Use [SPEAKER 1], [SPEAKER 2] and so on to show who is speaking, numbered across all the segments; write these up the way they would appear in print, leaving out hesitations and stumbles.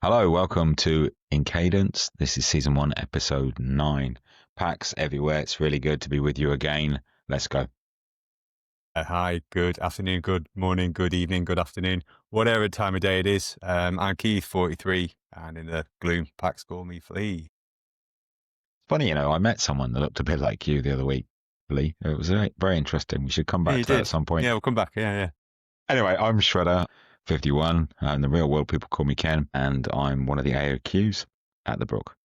[SPEAKER 1] Hello, welcome to In Cadence. This is season 1, episode 9. Packs everywhere. It's really good to be with you again. Let's go.
[SPEAKER 2] Hi, good afternoon, good morning, good evening, good afternoon, whatever time of day it is. I'm Keith, 43, and in the gloom, packs call me Flea.
[SPEAKER 1] Funny, I met someone that looked a bit like you the other week, Lee. It was very interesting. We should come
[SPEAKER 2] Yeah,
[SPEAKER 1] back
[SPEAKER 2] you
[SPEAKER 1] to that at
[SPEAKER 2] did.
[SPEAKER 1] some point.
[SPEAKER 2] Yeah, we'll come back. Yeah.
[SPEAKER 1] Anyway, I'm Shredder, 51. In the real world, people call me Ken, and I'm one of the AOQs at the Brook.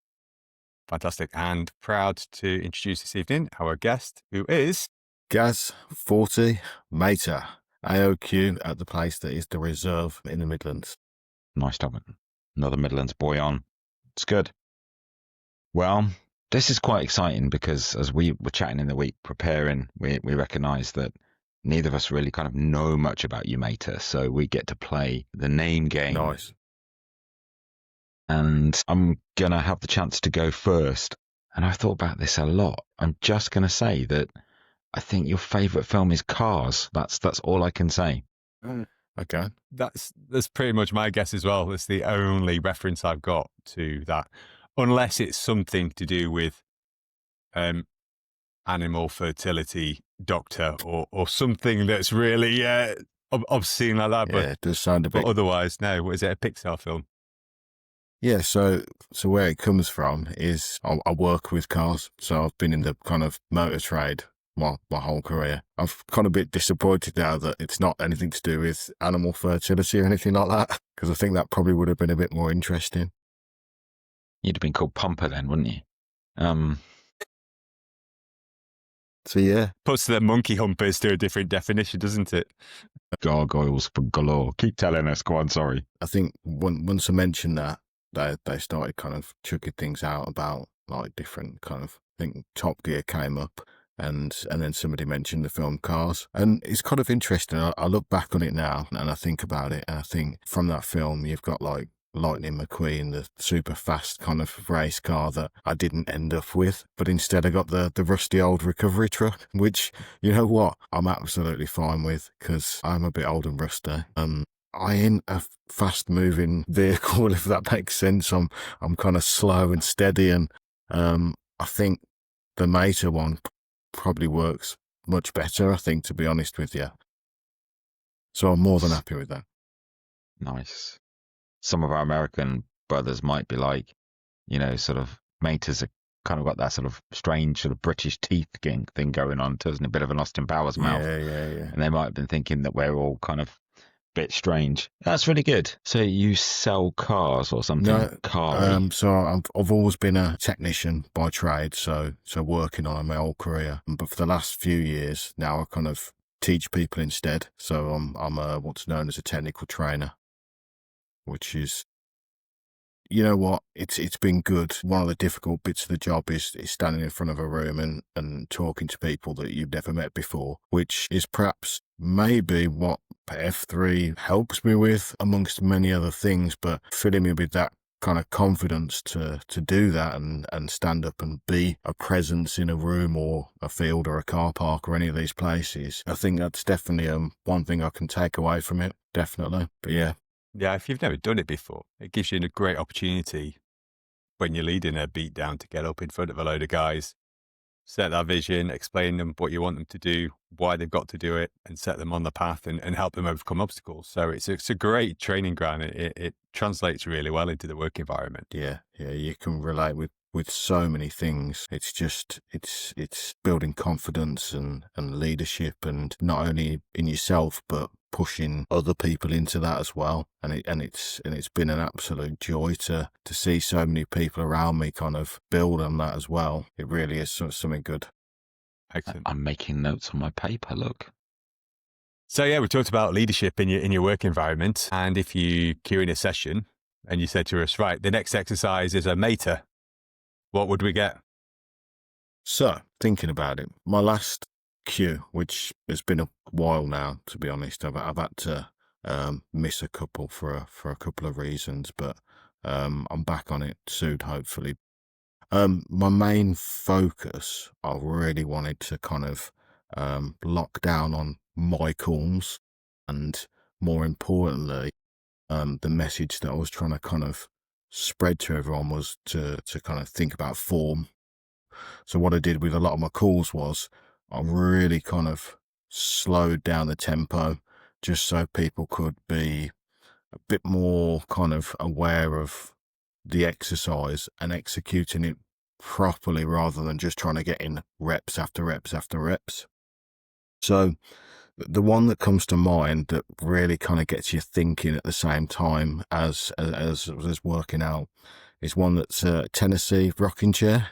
[SPEAKER 2] Fantastic. And proud to introduce this evening our guest, who is
[SPEAKER 3] Gaz, 40, Mater, AOQ at the place that is the reserve in the Midlands.
[SPEAKER 1] Nice to have another Midlands boy on. It's good. Well, this is quite exciting because as we were chatting in the week preparing, we recognised that neither of us really kind of know much about you, Mater, so we get to play the name game.
[SPEAKER 3] Nice.
[SPEAKER 1] And I'm going to have the chance to go first. And I've thought about this a lot. I'm just going to say that I think your favourite film is Cars. That's all I can say.
[SPEAKER 3] Okay.
[SPEAKER 2] that's pretty much my guess as well. It's the only reference I've got to that, unless it's something to do with animal fertility doctor or something that's really obscene like that.
[SPEAKER 3] Yeah, it does sound a bit.
[SPEAKER 2] But otherwise, no. What is it? A Pixar film?
[SPEAKER 3] Yeah, so where it comes from is I work with cars, so I've been in the kind of motor trade my whole career. I'm kind of a bit disappointed now that it's not anything to do with animal fertility or anything like that, because I think that probably would have been a bit more interesting.
[SPEAKER 1] You'd have been called Pumper then, wouldn't you?
[SPEAKER 3] So yeah,
[SPEAKER 2] Puts the monkey humpers to a different definition, doesn't it?
[SPEAKER 1] Gargoyles for galore. Keep telling us. Go on, sorry.
[SPEAKER 3] I think once I mentioned that, they started kind of chucking things out about like different kind of, I think Top Gear came up and then somebody mentioned the film Cars, and it's kind of interesting. I look back on it now and I think about it, and I think from that film you've got like Lightning McQueen, the super fast kind of race car that I didn't end up with, but instead I got the rusty old recovery truck, which, you know what, I'm absolutely fine with because I'm a bit old and rusty. I ain't a fast moving vehicle, if that makes sense. I'm kind of slow and steady, and I think the Mater one probably works much better, I think, to be honest with you. So I'm more than happy with that.
[SPEAKER 1] Nice. Some of our American brothers might be like, sort of Maters are kind of got that sort of strange sort of British teeth thing going on, doesn't it? A bit of an Austin Powers mouth.
[SPEAKER 3] Yeah.
[SPEAKER 1] And they might have been thinking that we're all kind of bit strange. That's really good. So you sell cars or something?
[SPEAKER 3] No,
[SPEAKER 1] Car.
[SPEAKER 3] so I've always been a technician by trade, so working on my whole career. But for the last few years now, I kind of teach people instead. So I'm what's known as a technical trainer, which is, you know what, it's been good. One of the difficult bits of the job is standing in front of a room and talking to people that you've never met before, which is perhaps maybe what F3 helps me with amongst many other things, but filling me with that kind of confidence to do that and stand up and be a presence in a room or a field or a car park or any of these places. I think that's definitely one thing I can take away from it, definitely. But yeah.
[SPEAKER 2] Yeah, if you've never done it before, it gives you a great opportunity when you're leading a beat down to get up in front of a load of guys, set that vision, explain them what you want them to do, why they've got to do it, and set them on the path and help them overcome obstacles. So it's a great training ground. It translates really well into the work environment.
[SPEAKER 3] Yeah, you can relate with so many things. It's just, it's building confidence and leadership, and not only in yourself, but pushing other people into that as well. And it's been an absolute joy to see so many people around me kind of build on that as well. It really is something good.
[SPEAKER 2] Excellent.
[SPEAKER 1] I'm making notes on my paper. Look.
[SPEAKER 2] So yeah, we talked about leadership in your work environment. And if you queue in a session and you said to us, right, the next exercise is a Mater, what would we get?
[SPEAKER 3] So, thinking about it, my last queue, which has been a while now, to be honest, I've had to miss a couple for a couple of reasons, but I'm back on it soon, hopefully. My main focus, I really wanted to kind of lock down on my calls, and more importantly, the message that I was trying to kind of spread to everyone was to kind of think about form. So what I did with a lot of my calls was I really kind of slowed down the tempo just so people could be a bit more kind of aware of the exercise and executing it properly rather than just trying to get in reps after reps after reps. So the one that comes to mind that really kind of gets you thinking at the same time as working out is one that's a Tennessee rocking chair.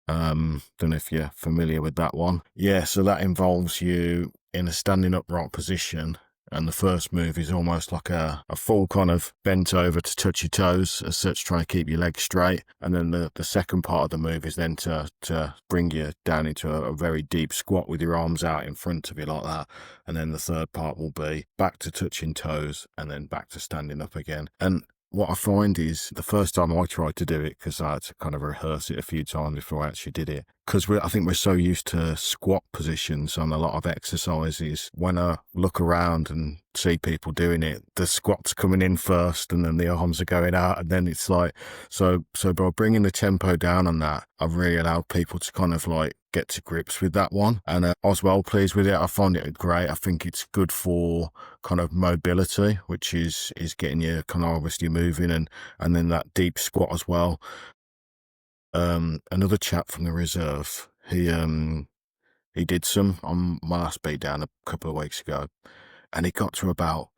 [SPEAKER 3] Don't know if you're familiar with that one. Yeah, so that involves you in a standing upright position, and the first move is almost like a full kind of bent over to touch your toes, as such, trying to keep your legs straight. And then the second part of the move is then to bring you down into a very deep squat with your arms out in front of you like that. And then the third part will be back to touching toes and then back to standing up again. And what I find is the first time I tried to do it, because I had to kind of rehearse it a few times before I actually did it, because I think we're so used to squat positions on a lot of exercises. When I look around and see people doing it, the squat's coming in first and then the arms are going out, and then it's like, so by bringing the tempo down on that, I've really allowed people to kind of like get to grips with that one. And I was well pleased with it. I find it great. I think it's good for kind of mobility, which is getting you kind of obviously moving, and then that deep squat as well. Another chap from the reserve, he did some on my last beat down a couple of weeks ago, and he got to about,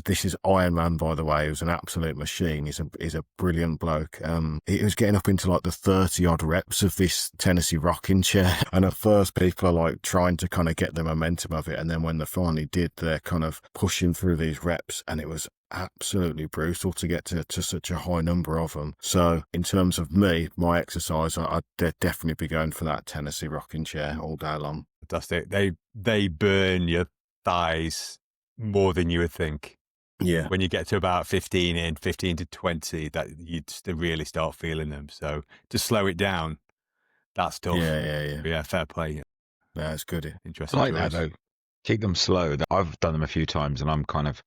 [SPEAKER 3] this is Iron Man, by the way. He was an absolute machine. He's a brilliant bloke. He was getting up into like the 30 odd reps of this Tennessee rocking chair. And at first people are like trying to kind of get the momentum of it. And then when they finally did, they're kind of pushing through these reps, and it was absolutely brutal to get to such a high number of them. So in terms of me, my exercise, I'd definitely be going for that Tennessee rocking chair all day long.
[SPEAKER 2] Fantastic. They burn your thighs more than you would think.
[SPEAKER 3] Yeah.
[SPEAKER 2] When you get to about 15 to 20, that you really start feeling them. So to slow it down, that's tough.
[SPEAKER 3] Yeah.
[SPEAKER 2] Fair play.
[SPEAKER 3] That's good.
[SPEAKER 1] I
[SPEAKER 2] Interesting
[SPEAKER 1] like
[SPEAKER 2] choice.
[SPEAKER 1] that though. Keep them slow. I've done them a few times, and I'm kind of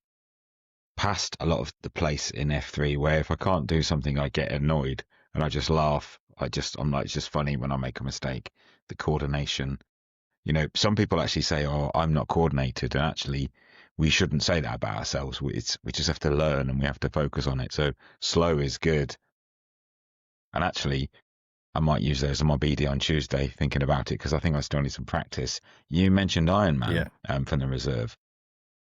[SPEAKER 1] past a lot of the place in F3 where if I can't do something, I get annoyed and I just laugh. I'm like, it's just funny when I make a mistake. The coordination, some people actually say, "Oh, I'm not coordinated," and actually, we shouldn't say that about ourselves. We just have to learn, and we have to focus on it. So slow is good. And actually, I might use those on my BD on Tuesday, thinking about it, because I think I still need some practice. You mentioned Iron Man from the reserve.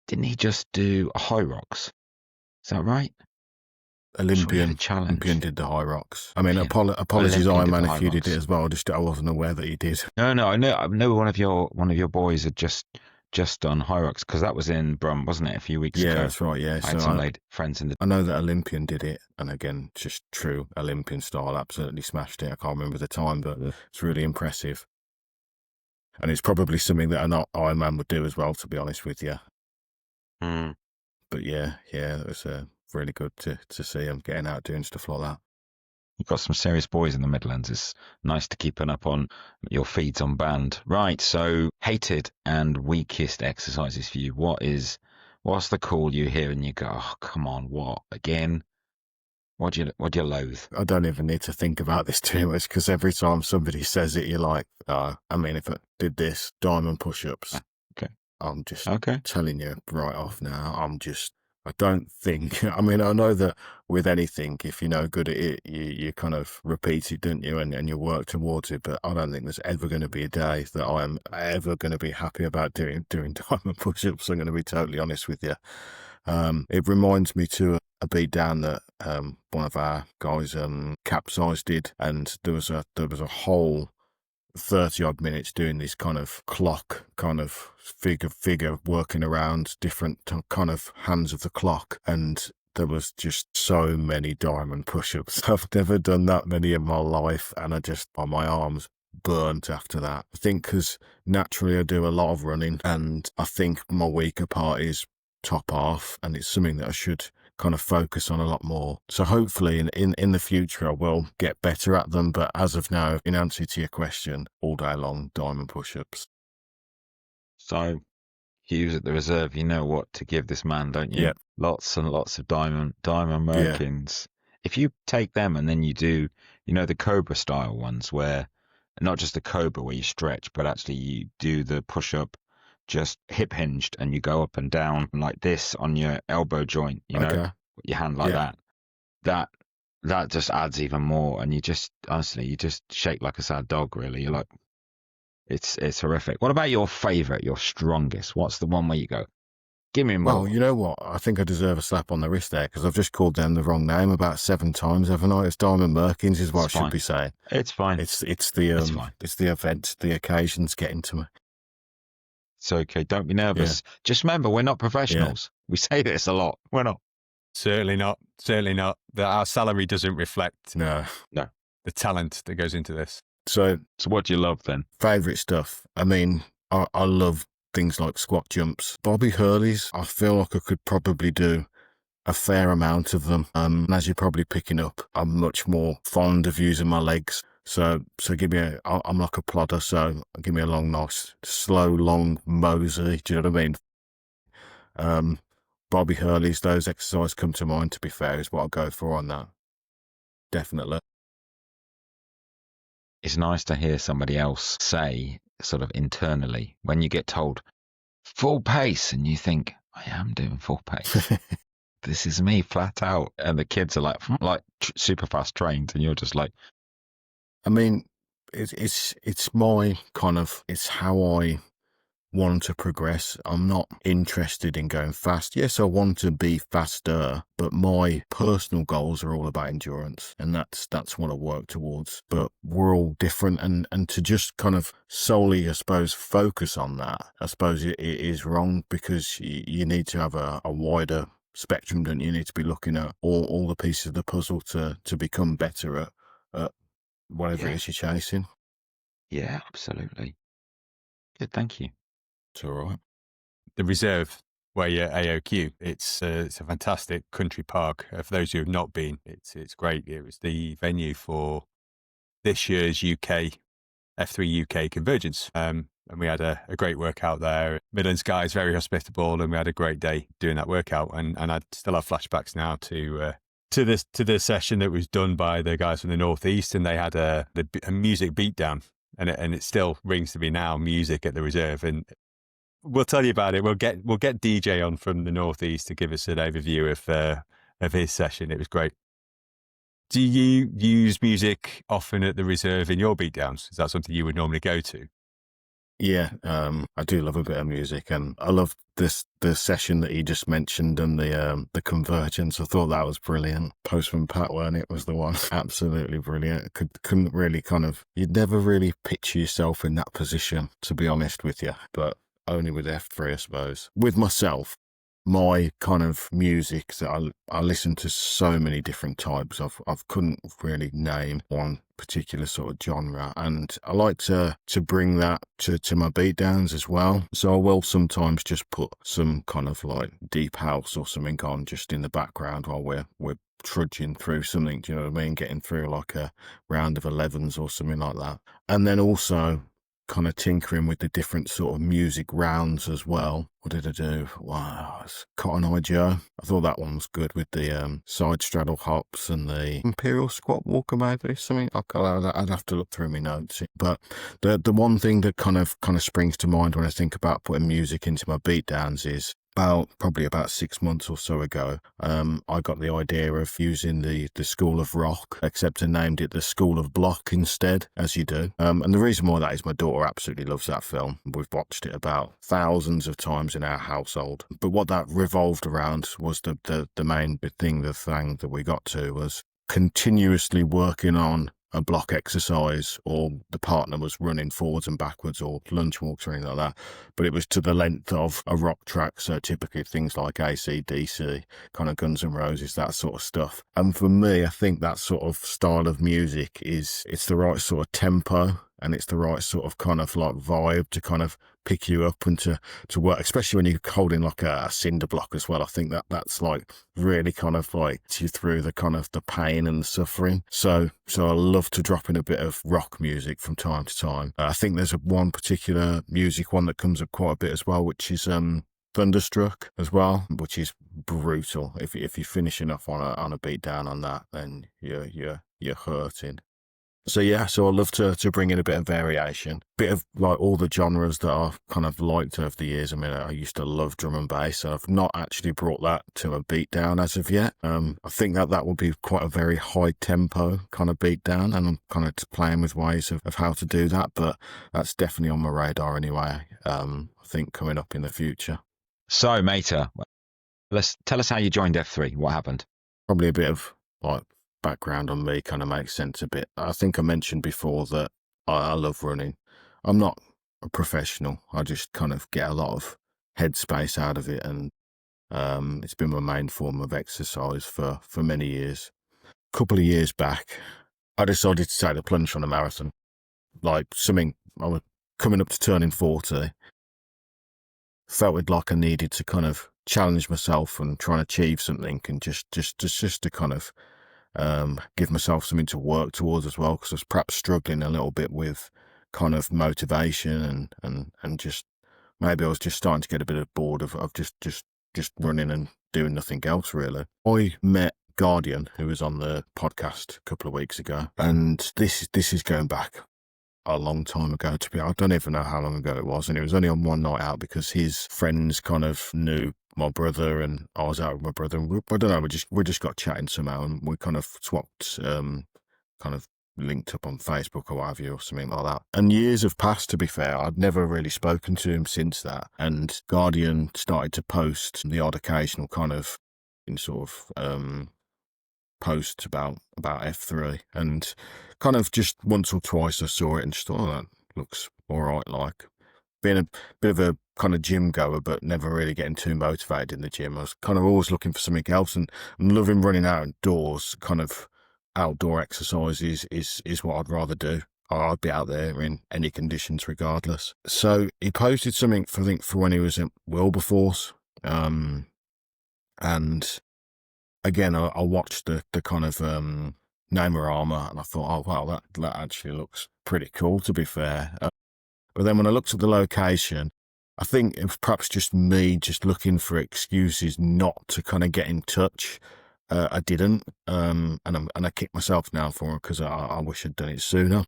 [SPEAKER 1] Didn't he just do a high rocks? Is that right?
[SPEAKER 3] Olympian did the high rocks. I mean, apologies, Iron Man, if you did it as well. I wasn't aware that you did.
[SPEAKER 1] No, I know one of your boys had just done high rocks, because that was in Brum, wasn't it, a few weeks ago?
[SPEAKER 3] Yeah, that's right. Yeah,
[SPEAKER 1] I had some friends in the.
[SPEAKER 3] I know that Olympian did it, and again, just true Olympian style, absolutely smashed it. I can't remember the time, but it's really impressive. And it's probably something that an Iron Man would do as well, to be honest with you. But yeah, it was really good to see him getting out doing stuff like that.
[SPEAKER 1] You've got some serious boys in the Midlands. It's nice to keep up on your feeds on band. Right, so hated and weakest exercises for you. What's the call you hear and you go, oh, come on, what again? What do you loathe?
[SPEAKER 3] I don't even need to think about this too much, because every time somebody says it, you're like, I mean, if I did this, diamond push-ups.
[SPEAKER 1] Okay.
[SPEAKER 3] I'm just telling you right off now, I don't think, I mean, I know that with anything, if you're no good at it, you kind of repeat it, don't you? And you work towards it. But I don't think there's ever going to be a day that I am ever going to be happy about doing diamond push-ups. I'm going to be totally honest with you. It reminds me to a beat down that one of our guys, Capsize, did, and there was a whole 30 odd minutes doing this kind of clock, kind of figure working around different kind of hands of the clock, and there was just so many diamond push-ups. I've never done that many in my life, and my arms burnt after that. I think because naturally I do a lot of running, and I think my weaker part is top half, and it's something that I should kind of focus on a lot more. So hopefully in the future I will get better at them, but as of now, in answer to your question, all day long diamond push-ups.
[SPEAKER 1] So Hughes at the reserve, you know what to give this man, don't you?
[SPEAKER 3] Yeah.
[SPEAKER 1] Lots and lots of diamond merkins. if you take them and then you do, the Cobra style ones where not just the Cobra where you stretch, but actually you do the push up just hip hinged and you go up and down like this on your elbow joint,
[SPEAKER 3] Okay.
[SPEAKER 1] your hand like
[SPEAKER 3] Yeah.
[SPEAKER 1] that just adds even more. And you just, honestly, you just shake like a sad dog, really. You're like, it's horrific. What about your favorite, your strongest? What's the one where you go, give me more?
[SPEAKER 3] Well, you know what? I think I deserve a slap on the wrist there because I've just called them the wrong name about 7 times, haven't I? It's Diamond Merkins is what
[SPEAKER 1] It's
[SPEAKER 3] I should
[SPEAKER 1] fine.
[SPEAKER 3] be saying.
[SPEAKER 1] It's fine.
[SPEAKER 3] It's the
[SPEAKER 1] It's fine.
[SPEAKER 3] it's the event, the occasions getting to me.
[SPEAKER 1] It's okay. Don't be nervous. Just remember, we're not professionals. We say this a lot. We're not.
[SPEAKER 2] Certainly not. Certainly not. Our salary doesn't reflect
[SPEAKER 3] No.
[SPEAKER 2] the talent that goes into this.
[SPEAKER 3] So
[SPEAKER 1] what do you love then?
[SPEAKER 3] favourite stuff. I mean, I love things like squat jumps. Bobby Hurley's, I feel like I could probably do a fair amount of them. And as you're probably picking up, I'm much more fond of using my legs. So give me I'm like a plodder, so give me a long, nice, slow, long mosey. Do you know what I mean? Bobby Hurley's, those exercises come to mind, to be fair, is what I'll go for on that. Definitely.
[SPEAKER 1] It's nice to hear somebody else say, sort of internally, when you get told full pace and you think, I am doing full pace. This is me flat out. And the kids are like super fast trained. And you're just like,
[SPEAKER 3] I mean, it's my kind of, it's how I want to progress. I'm not interested in going fast. Yes, I want to be faster, but my personal goals are all about endurance, and that's what I work towards. But we're all different, and to just kind of solely, I suppose, focus on that, I suppose it is wrong, because you need to have a wider spectrum, don't you? You need to be looking at all the pieces of the puzzle to become better at whatever it is you're chasing.
[SPEAKER 1] yeah, absolutely. Good, thank you.
[SPEAKER 3] It's all right.
[SPEAKER 2] The reserve where you're AOQ, it's a fantastic country park. For those who have not been, it's great. It was the venue for this year's UK F3 UK Convergence. And we had a great workout there. Midlands guys, very hospitable, and we had a great day doing that workout. And I still have flashbacks now to the session that was done by the guys from the Northeast, and they had a music beatdown, and it still rings to me now. Music at the reserve, and we'll tell you about it. We'll get DJ on from the Northeast to give us an overview of his session. It was great. Do you use music often at the reserve in your beatdowns? Is that something you would normally go to?
[SPEAKER 3] Yeah, I do love a bit of music, and I love the session that he just mentioned and the convergence. I thought that was brilliant. Postman Pat, weren't it, was the one? Absolutely brilliant. Couldn't really you'd never really picture yourself in that position, to be honest with you, but only with F3, I suppose. With myself, my kind of music that I listen to so many different types. I couldn't really name one particular sort of genre, and I like to bring that to my beatdowns as well. So I will sometimes just put some kind of like deep house or something on just in the background while we're trudging through something, do you know what I mean? Getting through like a round of 11s or something like that. And then also kind of tinkering with the different sort of music rounds as well. What did I do? Wow, it's Cotton Eye Joe. I thought that one was good with the side straddle hops and the Imperial Squat Walker, maybe something. I'd have to look through my notes. But the one thing that kind of springs to mind when I think about putting music into my beatdowns is probably about 6 months or so ago, I got the idea of using the School of Rock, except I named it the School of Block instead, as you do. And the reason why that is my daughter absolutely loves that film. We've watched it about thousands of times in our household. But what that revolved around was the main thing that we got to was continuously working on a block exercise, or the partner was running forwards and backwards or lunge walks or anything like that, but it was to the length of a rock track. So typically things like AC/DC, kind of Guns N' Roses, that sort of stuff. And for me, I think that sort of style of music it's the right sort of tempo, and it's the right sort of kind of like vibe to kind of pick you up and to work, especially when you're holding like a cinder block as well. I think that's like really kind of like you through the kind of the pain and the suffering. So I love to drop in a bit of rock music from time to time. I think there's one particular music one that comes up quite a bit as well, which is Thunderstruck as well, which is brutal. If you're finishing off on a beat down on that, then you're hurting. So yeah, so I love to bring in a bit of variation, bit of like all the genres that I've kind of liked over the years. I mean, I used to love drum and bass, and I've not actually brought that to a beat down as of yet. I think that would be quite a very high tempo kind of beat down, and I'm kind of playing with ways of how to do that, but that's definitely on my radar anyway. I think coming up in the future.
[SPEAKER 1] So, Mater, tell us how you joined F3. What happened?
[SPEAKER 3] Probably a bit of like background on me kind of makes sense a bit. I think I mentioned before that I love running. I'm not a professional. I just kind of get a lot of headspace out of it, and it's been my main form of exercise for many years. A couple of years back, I decided to take the plunge on a marathon. Like something, I was coming up to turning 40. Felt it like I needed to kind of challenge myself and try and achieve something, and just to kind of give myself something to work towards as well, because I was perhaps struggling a little bit with kind of motivation and just maybe I was just starting to get a bit bored of just running and doing nothing else really. I met Guardian, who was on the podcast a couple of weeks ago, and this is going back a long time ago. I don't even know how long ago it was, and it was only on one night out because his friends kind of knew my brother, and I was out with my brother, and I don't know, we just got chatting somehow, and we kind of swapped, kind of linked up on Facebook or what have you, or something like that. And years have passed, to be fair. I'd never really spoken to him since that, and Guardian started to post the odd occasional kind of in sort of posts about F3, and kind of just once or twice I saw it and just thought, oh, that looks all right. Like being a bit of a kind of gym goer, but never really getting too motivated in the gym. I was kind of always looking for something else, and I'm loving running outdoors. Kind of outdoor exercise is what I'd rather do. I'd be out there in any conditions regardless. So he posted something for, I think, for when he was at Wilberforce, and again, I watched the kind of Armour, and I thought, oh wow, that actually looks pretty cool, to be fair. But then when I looked at the location, I think it was perhaps just me just looking for excuses not to kind of get in touch. I didn't, and I kick myself now for it because I wish I'd done it sooner.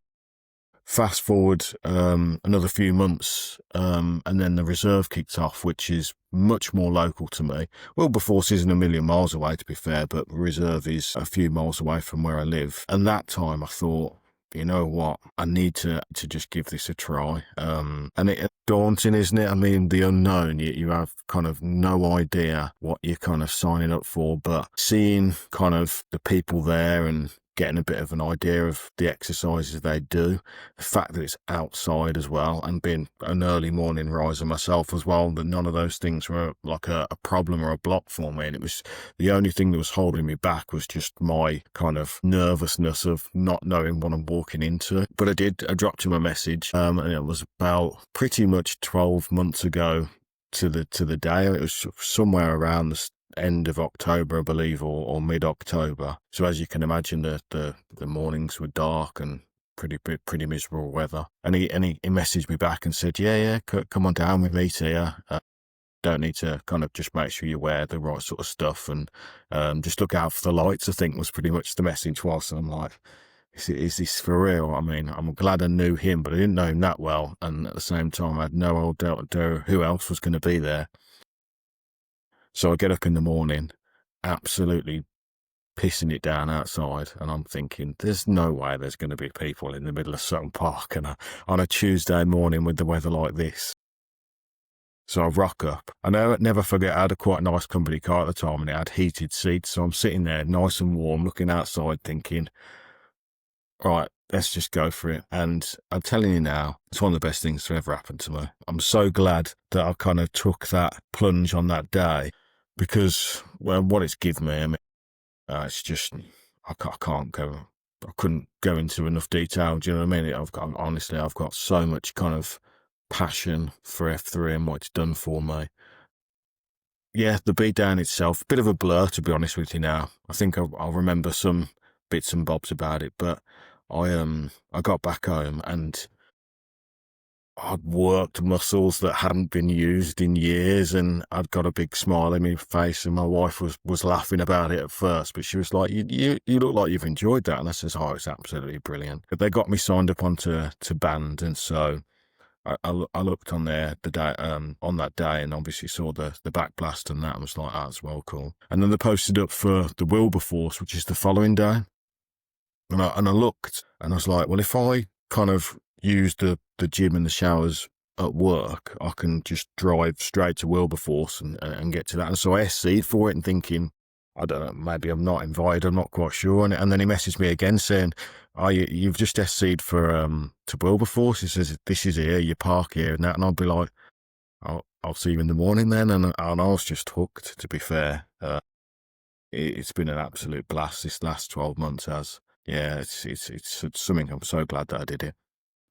[SPEAKER 3] Fast forward another few months, and then the reserve kicked off, which is much more local to me. Wilberforce isn't a million miles away, to be fair, but reserve is a few miles away from where I live. And that time I thought, you know what, I need to just give this a try. And it's daunting, isn't it? I mean, the unknown, you have kind of no idea what you're kind of signing up for, but seeing kind of the people there and getting a bit of an idea of the exercises they do, the fact that it's outside as well, and being an early morning riser myself as well, that none of those things were like a problem or a block for me. And it was the only thing that was holding me back was just my kind of nervousness of not knowing what I'm walking into. But I dropped him a message, and it was about pretty much 12 months ago to the day. It was somewhere around the end of October, I believe, or mid-October. So as you can imagine, the mornings were dark and pretty miserable weather. And he messaged me back and said, yeah, come on down with me here. Don't need to kind of just make sure you wear the right sort of stuff, and just look out for the lights, I think was pretty much the message was. And I'm like, is this for real? I mean, I'm glad I knew him, but I didn't know him that well. And at the same time, I had no idea who else was going to be there. So I get up in the morning, absolutely pissing it down outside, and I'm thinking, there's no way there's going to be people in the middle of Sutton Park on a Tuesday morning with the weather like this. So I rock up. I never forget, I had a quite nice company car at the time, and it had heated seats, so I'm sitting there nice and warm, looking outside thinking, right, let's just go for it. And I'm telling you now, it's one of the best things to ever happen to me. I'm so glad that I kind of took that plunge on that day, because, well, what it's given me, I mean, it's just, I couldn't go into enough detail. Do you know what I mean? Honestly, I've got so much kind of passion for F3 and what it's done for me. Yeah, the beatdown itself, bit of a blur, to be honest with you now. I think I'll remember some bits and bobs about it, but I got back home, and I'd worked muscles that hadn't been used in years, and I'd got a big smile in my face, and my wife was laughing about it at first, but she was like, you look like you've enjoyed that. And I says, oh, it's absolutely brilliant. But they got me signed up onto band, and so I looked on there the day on that day, and obviously saw the backblast and that, and was like, oh, that's well cool. And then they posted up for the Wilberforce, which is the following day. And I looked, and I was like, well, if I kind of use the gym and the showers at work, I can just drive straight to Wilberforce and get to that. And so I SC'd for it and thinking, I don't know, maybe I'm not invited, I'm not quite sure. And then he messaged me again saying, oh, you've just SC'd for to Wilberforce. He says, this is here, you park here and that. And I'll be like, I'll see you in the morning then. And I was just hooked, to be fair. It's been an absolute blast this last 12 months as. Yeah, it's something I'm so glad that I did it.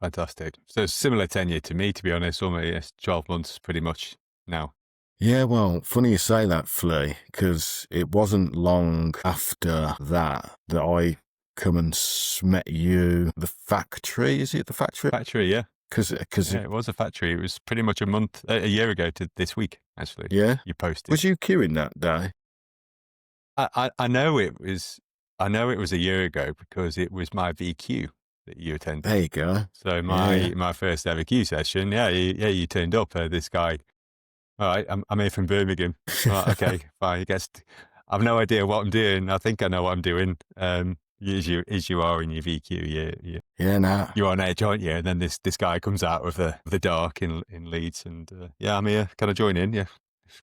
[SPEAKER 2] Fantastic. So similar tenure to me, to be honest, almost 12 months pretty much now.
[SPEAKER 3] Yeah, well, funny you say that, Flea, because it wasn't long after that I come and met you. The factory, is it the factory?
[SPEAKER 2] Factory, yeah.
[SPEAKER 3] Because
[SPEAKER 2] it was a factory. It was pretty much a year ago to this week, actually.
[SPEAKER 3] Yeah.
[SPEAKER 2] You posted.
[SPEAKER 3] Was you queuing that day?
[SPEAKER 2] I know it was. I know it was a year ago because it was my VQ that you attended.
[SPEAKER 3] There you go.
[SPEAKER 2] So my first ever Q session, you turned up. This guy, all right, I'm here from Birmingham. Right, okay, fine. I guess I've no idea what I'm doing. I think I know what I'm doing. As you are in your VQ, you're on edge, aren't you? And then this guy comes out of the dark in Leeds, and I'm here. Can I join in? Yeah,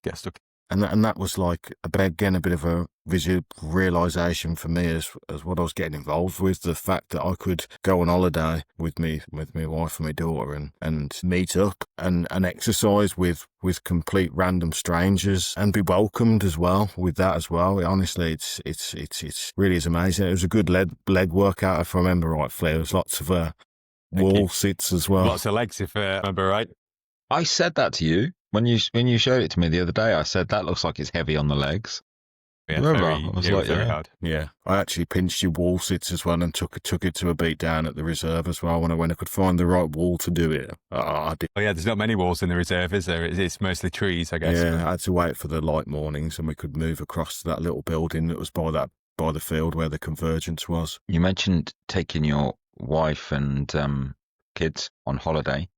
[SPEAKER 2] get stuck.
[SPEAKER 3] And that was like a bit of a visual realization for me as what I was getting involved with. The fact that I could go on holiday with my wife and my daughter and meet up and exercise with complete random strangers and be welcomed as well with that as well. Honestly, it's really is amazing. It was a good leg workout, if I remember right, Flea. There was lots of wall sits as well.
[SPEAKER 2] Lots of legs, if I remember right.
[SPEAKER 1] I said that to you. When you showed it to me the other day, I said, that looks like it's heavy on the legs.
[SPEAKER 2] Yeah,
[SPEAKER 1] remember? I was like,
[SPEAKER 2] very hard.
[SPEAKER 3] Yeah. I actually pinched your wall sits as well and took it to a beat down at the reserve as well when I could find the right wall to do it. I did.
[SPEAKER 2] Oh, yeah, there's not many walls in the reserve, is there? It's mostly trees, I guess.
[SPEAKER 3] Yeah, I had to wait for the light mornings and we could move across to that little building that was by the field where the convergence was.
[SPEAKER 1] You mentioned taking your wife and kids on holiday.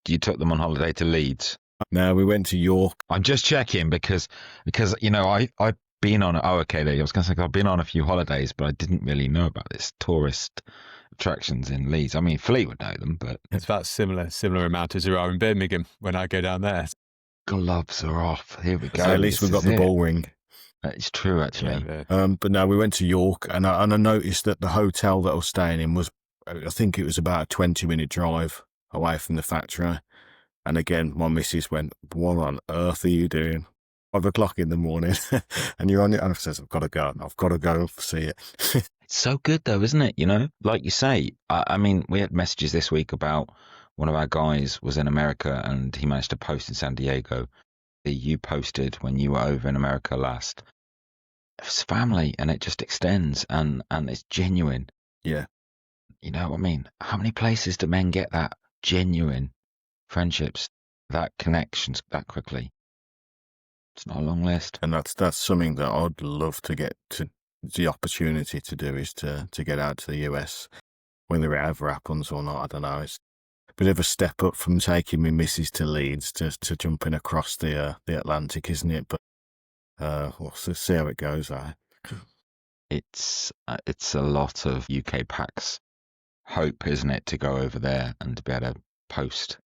[SPEAKER 1] You took them on holiday to Leeds?
[SPEAKER 3] No, we went to York.
[SPEAKER 1] I'm just checking because I've been on. Oh, okay. There. I was going to say I've been on a few holidays, but I didn't really know about this tourist attractions in Leeds. I mean, Flea would know them, but
[SPEAKER 2] it's about similar amount as there are in Birmingham when I go down there.
[SPEAKER 1] Gloves are off. Here we go.
[SPEAKER 3] So at least we've got the ball ring.
[SPEAKER 1] It's true, actually.
[SPEAKER 2] Yeah.
[SPEAKER 3] But no, we went to York, and I noticed that the hotel that I was staying in was, I think it was about a 20-minute drive away from the factory. And again, my missus went, what on earth are you doing? 5 o'clock in the morning and you're on it. And I says, I've got to go see it.
[SPEAKER 1] It's so good though, isn't it? You know, like you say, I mean, we had messages this week about one of our guys was in America and he managed to post in San Diego. You posted when you were over in America last. It's family and it just extends and it's genuine.
[SPEAKER 3] Yeah.
[SPEAKER 1] You know what I mean? How many places do men get that genuine friendships, that connections that quickly? It's not a long list.
[SPEAKER 3] And that's something that I'd love to get to the opportunity to do, is to get out to the US. Whether it ever happens or not, I don't know. It's a bit of a step up from taking my missus to Leeds to jumping across the Atlantic, isn't it? But we'll see how it goes.
[SPEAKER 1] It's a lot of UK packs hope, isn't it, to go over there and to be able to post.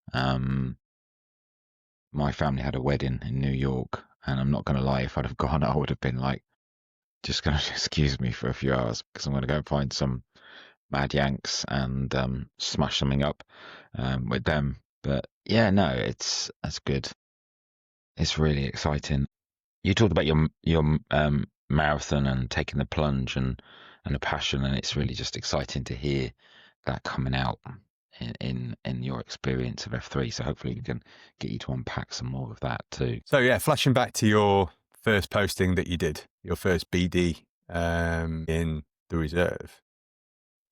[SPEAKER 1] My family had a wedding in New York, and I'm not going to lie, if I'd have gone, I would have been like, just going to excuse me for a few hours because I'm going to go find some mad Yanks and smash something up with them. But yeah, no, that's good. It's really exciting. You talked about your marathon and taking the plunge and the passion, and it's really just exciting to hear that coming out in your experience of F3. So hopefully we can get you to unpack some more of that too.
[SPEAKER 2] So yeah, flashing back to your first posting that you did, your first BD in the reserve.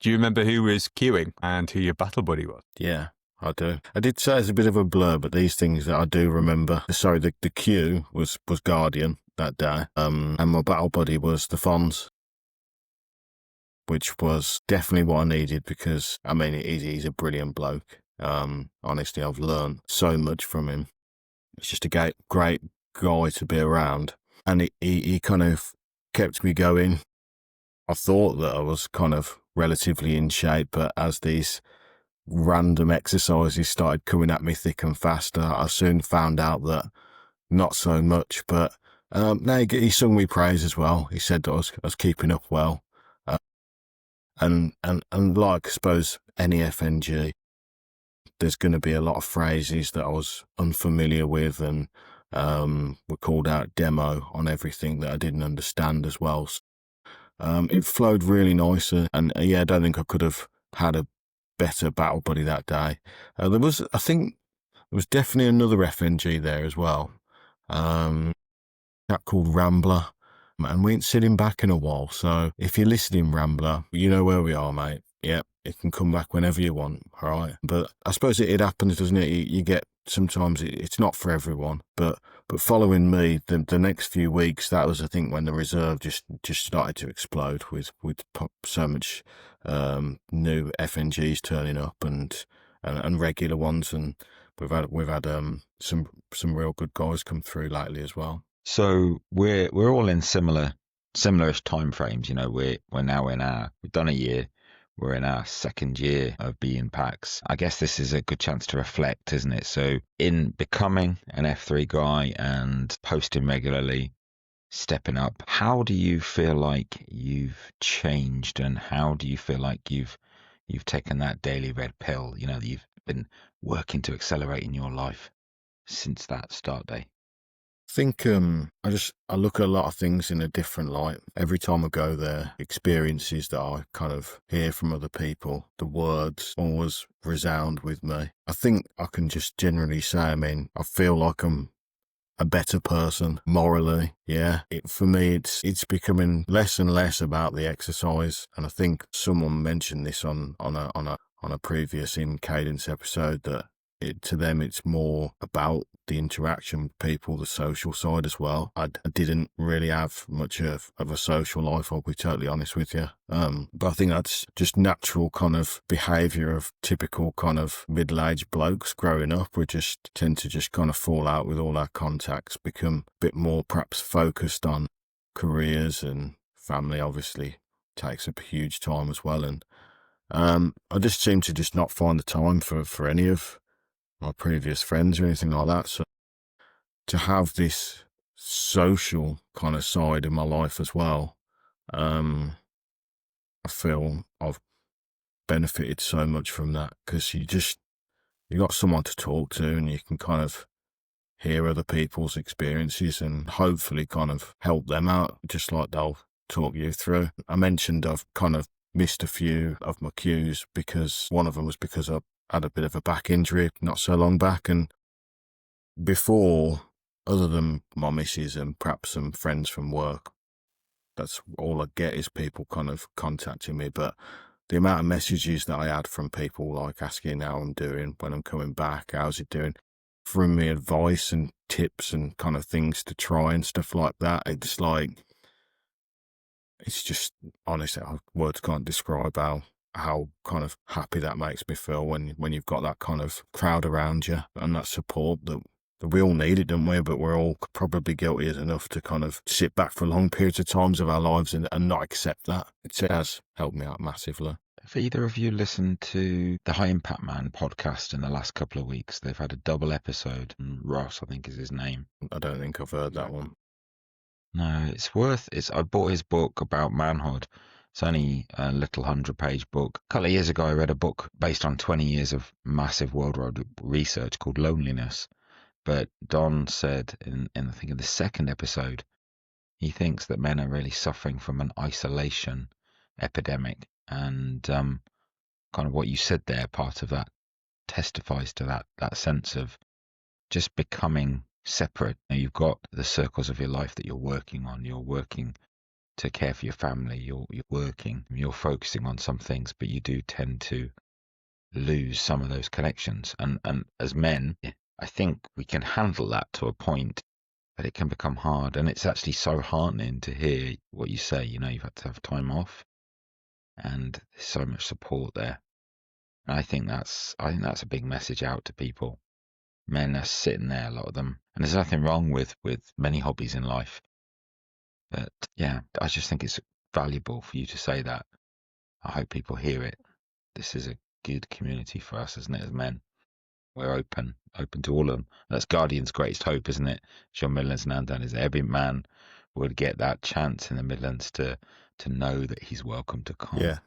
[SPEAKER 2] Do you remember who was queuing and who your battle buddy was?
[SPEAKER 3] Yeah. I do. I did say it's a bit of a blur, but these things that I do remember. Sorry, the Q was Guardian that day, and my battle buddy was the Fonz, which was definitely what I needed because, I mean, he's a brilliant bloke. Honestly, I've learned so much from him. It's just a great guy to be around, and he kind of kept me going. I thought that I was kind of relatively in shape, but as these random exercises started coming at me thick and fast, I soon found out that not so much. But no, he sung me praise as well. He said that I was keeping up well, and like I suppose any FNG, there's going to be a lot of phrases that I was unfamiliar with, and were called out demo on everything that I didn't understand as well. So, it flowed really nice, and yeah, I don't think I could have had a better battle buddy that day. I think there was definitely another FNG there as well, a chap called Rambler, and we ain't sitting back in a while, so if you're listening, Rambler, you know where we are, mate. Yep, you can come back whenever you want, all right? But I suppose it happens, doesn't it? You get, sometimes it's not for everyone, but following me, the next few weeks, that was, I think, when the reserve just started to explode with so much new FNGs turning up and regular ones, and we've had some real good guys come through lately as well.
[SPEAKER 1] So we're all in similarish time frames. You know, we've done a year. We're in our second year of being packs. I guess this is a good chance to reflect, isn't it? So in becoming an F3 guy and posting regularly, stepping up, how do you feel like you've changed, and how do you feel like you've taken that daily red pill, you know, that you've been working to accelerate in your life since that start day?
[SPEAKER 3] I think I look at a lot of things in a different light. Every time I go there, experiences that I kind of hear from other people, the words always resound with me. I think I can just generally say, I mean, I feel like I'm a better person morally. Yeah, for me, it's becoming less and less about the exercise. And I think someone mentioned this on a previous in Cadence episode, that to them it's more about the interaction with people, the social side as well. I didn't really have much of a social life, I'll be totally honest with you. But I think that's just natural kind of behaviour of typical kind of middle-aged blokes growing up. We just tend to just kind of fall out with all our contacts, become a bit more perhaps focused on careers, and family obviously takes up a huge time as well. And I just seem to just not find the time for any of my previous friends or anything like that. So to have this social kind of side in my life as well, I feel I've benefited so much from that, because you got someone to talk to, and you can kind of hear other people's experiences and hopefully kind of help them out, just like they'll talk you through. I mentioned I've kind of missed a few of my cues, because one of them was because I had a bit of a back injury not so long back, and before, other than my missus and perhaps some friends from work, that's all I get is people kind of contacting me. But the amount of messages that I had from people, like asking how I'm doing when I'm coming back, how's it doing, offering me advice and tips and kind of things to try and stuff like that, it's like, it's just, honestly, words can't describe how kind of happy that makes me feel when you've got that kind of crowd around you and that support that we all need it, don't we? But we're all probably guilty enough to kind of sit back for long periods of times of our lives and not accept that. It has helped me out massively.
[SPEAKER 1] Have either of you listened to the High Impact Man podcast in the last couple of weeks? They've had a double episode. Ross, I think, is his name.
[SPEAKER 3] I don't think I've heard that one.
[SPEAKER 1] No, it's worth it. I bought his book about manhood. It's only a little 100-page book. A couple of years ago, I read a book based on 20 years of massive worldwide research called Loneliness. But Don said in I think in the second episode, he thinks that men are really suffering from an isolation epidemic. And kind of what you said there, part of that testifies to that sense of just becoming separate. Now, you've got the circles of your life that you're working on. You're working to care for your family. You're focusing on some things, but you do tend to lose some of those connections. And as men, I think we can handle that to a point, but it can become hard. And it's actually so heartening to hear what you say. You've had to have time off, and there's so much support there. And I think that's a big message out to people. Men are sitting there, a lot of them, and there's nothing wrong with many hobbies in life. But yeah, I just think it's valuable for you to say that. I hope people hear it. This is a good community for us, isn't it, as men? We're open to all of them. That's Guardian's greatest hope, isn't it? John Midlands and Andan, is that every man would get that chance in the Midlands to know that he's welcome to come.
[SPEAKER 3] Yeah.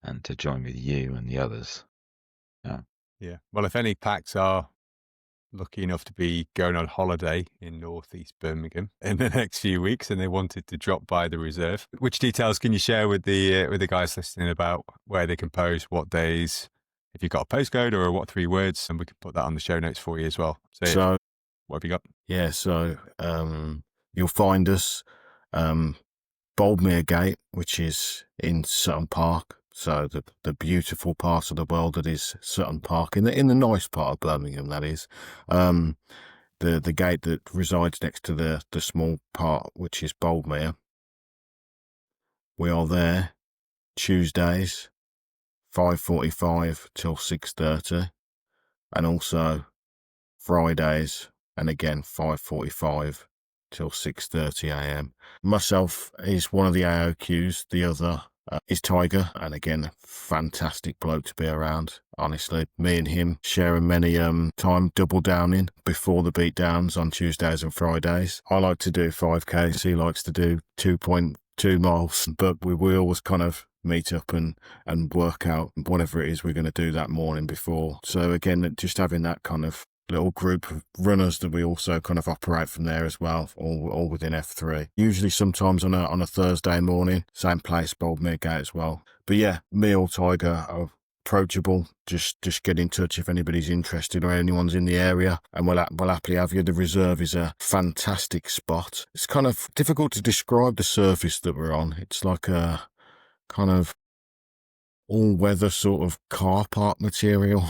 [SPEAKER 1] And to join with you and the others.
[SPEAKER 2] Yeah. Well, if any packs are lucky enough to be going on holiday in northeast Birmingham in the next few weeks, and they wanted to drop by the reserve, which details can you share with the guys listening about where they can post, what days, if you've got a postcode or what 3 words, and we can put that on the show notes for you as well.
[SPEAKER 3] So
[SPEAKER 2] what have you got?
[SPEAKER 3] Yeah, so you'll find us Boldmere Gate, which is in Sutton Park. So the beautiful part of the world that is Sutton Park, in the nice part of Birmingham, that is. The gate that resides next to the small part, which is Boldmere. We are there Tuesdays, 5:45 till 6:30, and also Fridays, and again 5:45 till 6:30 a.m. Myself is one of the AOQs, the other is Tiger, and again, fantastic bloke to be around. Honestly, me and him sharing many time double downing before the beatdowns on Tuesdays and Fridays. I like to do 5Ks, he likes to do 2.2 miles, but we always kind of meet up and work out whatever it is we're going to do that morning before. So again, just having that kind of little group of runners that we also kind of operate from there as well, all within F3. Usually sometimes on a Thursday morning, same place, Boldmere Gate as well. But yeah, me or Tiger are approachable. Just get in touch if anybody's interested or anyone's in the area, and we'll happily have you. The reserve is a fantastic spot. It's kind of difficult to describe the surface that we're on. It's like a kind of all-weather sort of car park material.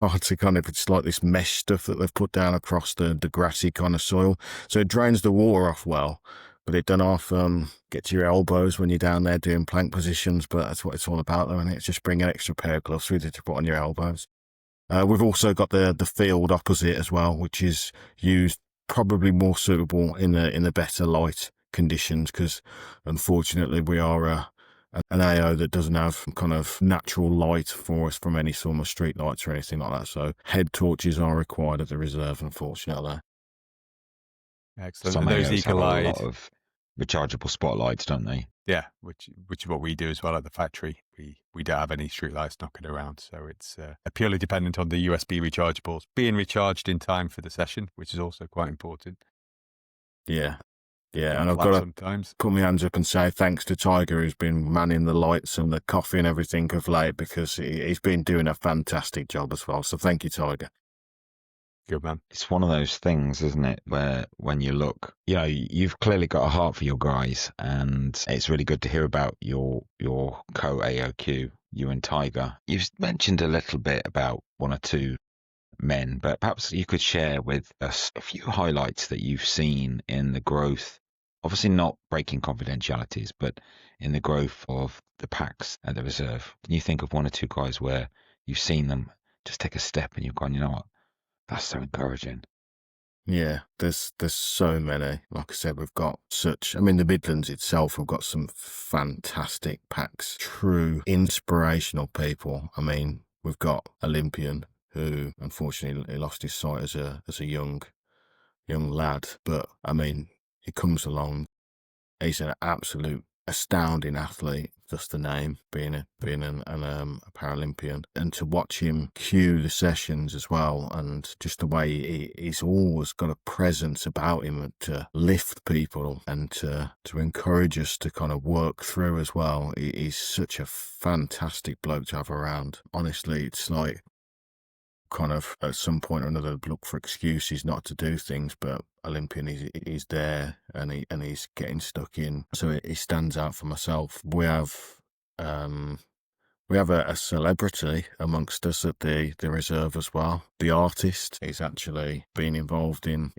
[SPEAKER 3] It's like this mesh stuff that they've put down across the grassy kind of soil. So it drains the water off well, but it don't half get to your elbows when you're down there doing plank positions. But that's what it's all about, though, and it's just bring an extra pair of gloves with you to put on your elbows. We've also got the field opposite as well, which is used probably more suitable in the better light conditions, because unfortunately we are an AO that doesn't have kind of natural light for us from any sort of street lights or anything like that. So head torches are required at the reserve, unfortunately.
[SPEAKER 2] Excellent.
[SPEAKER 1] Some
[SPEAKER 2] And those
[SPEAKER 1] AOs have a
[SPEAKER 2] eagle-eyed,
[SPEAKER 1] lot of rechargeable spotlights, don't they?
[SPEAKER 2] yeah, which is what we do as well at the factory. We don't have any street lights knocking around, so it's purely dependent on the USB rechargeables being recharged in time for the session, which is also quite important.
[SPEAKER 3] Yeah, and I've got to
[SPEAKER 2] sometimes
[SPEAKER 3] put my hands up and say thanks to Tiger, who's been manning the lights and the coffee and everything of late, because he's been doing a fantastic job as well. So thank you, Tiger.
[SPEAKER 2] Good man.
[SPEAKER 1] It's one of those things, isn't it, where when you look, you've clearly got a heart for your guys, and it's really good to hear about your co-AOQ, you and Tiger. You've mentioned a little bit about 1 or 2 men, but perhaps you could share with us a few highlights that you've seen in the growth, obviously not breaking confidentialities, but in the growth of the packs at the reserve. Can you think of 1 or 2 guys where you've seen them just take a step and you've gone, you know what, that's so encouraging?
[SPEAKER 3] Yeah, there's so many. Like I said, we've got the Midlands itself, we've got some fantastic packs, true inspirational people. I mean, we've got Olympian, who unfortunately lost his sight as a young lad, but I mean, he comes along. He's an absolute astounding athlete, just the name, being a Paralympian, and to watch him cue the sessions as well, and just the way he's always got a presence about him to lift people and to encourage us to kind of work through as well. He's such a fantastic bloke to have around. Honestly, it's like kind of at some point or another look for excuses not to do things, but Olympian, he's there and he's getting stuck in, so he stands out for myself. We have We have a celebrity amongst us at the reserve as well. The artist is actually been involved in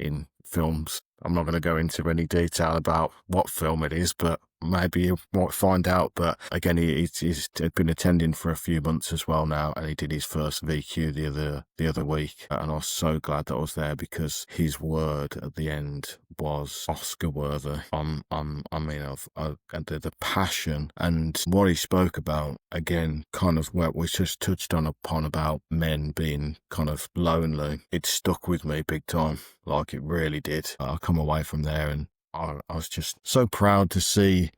[SPEAKER 3] films. I'm not going to go into any detail about what film it is, but maybe you might find out. But again, he's been attending for a few months as well now, and he did his first VQ the other week. And I was so glad that I was there because his word at the end was Oscar worthy. And the passion and what he spoke about, again, kind of what we just touched on upon about men being kind of lonely. It stuck with me big time, like it really did. I come away from there and I was just so proud to see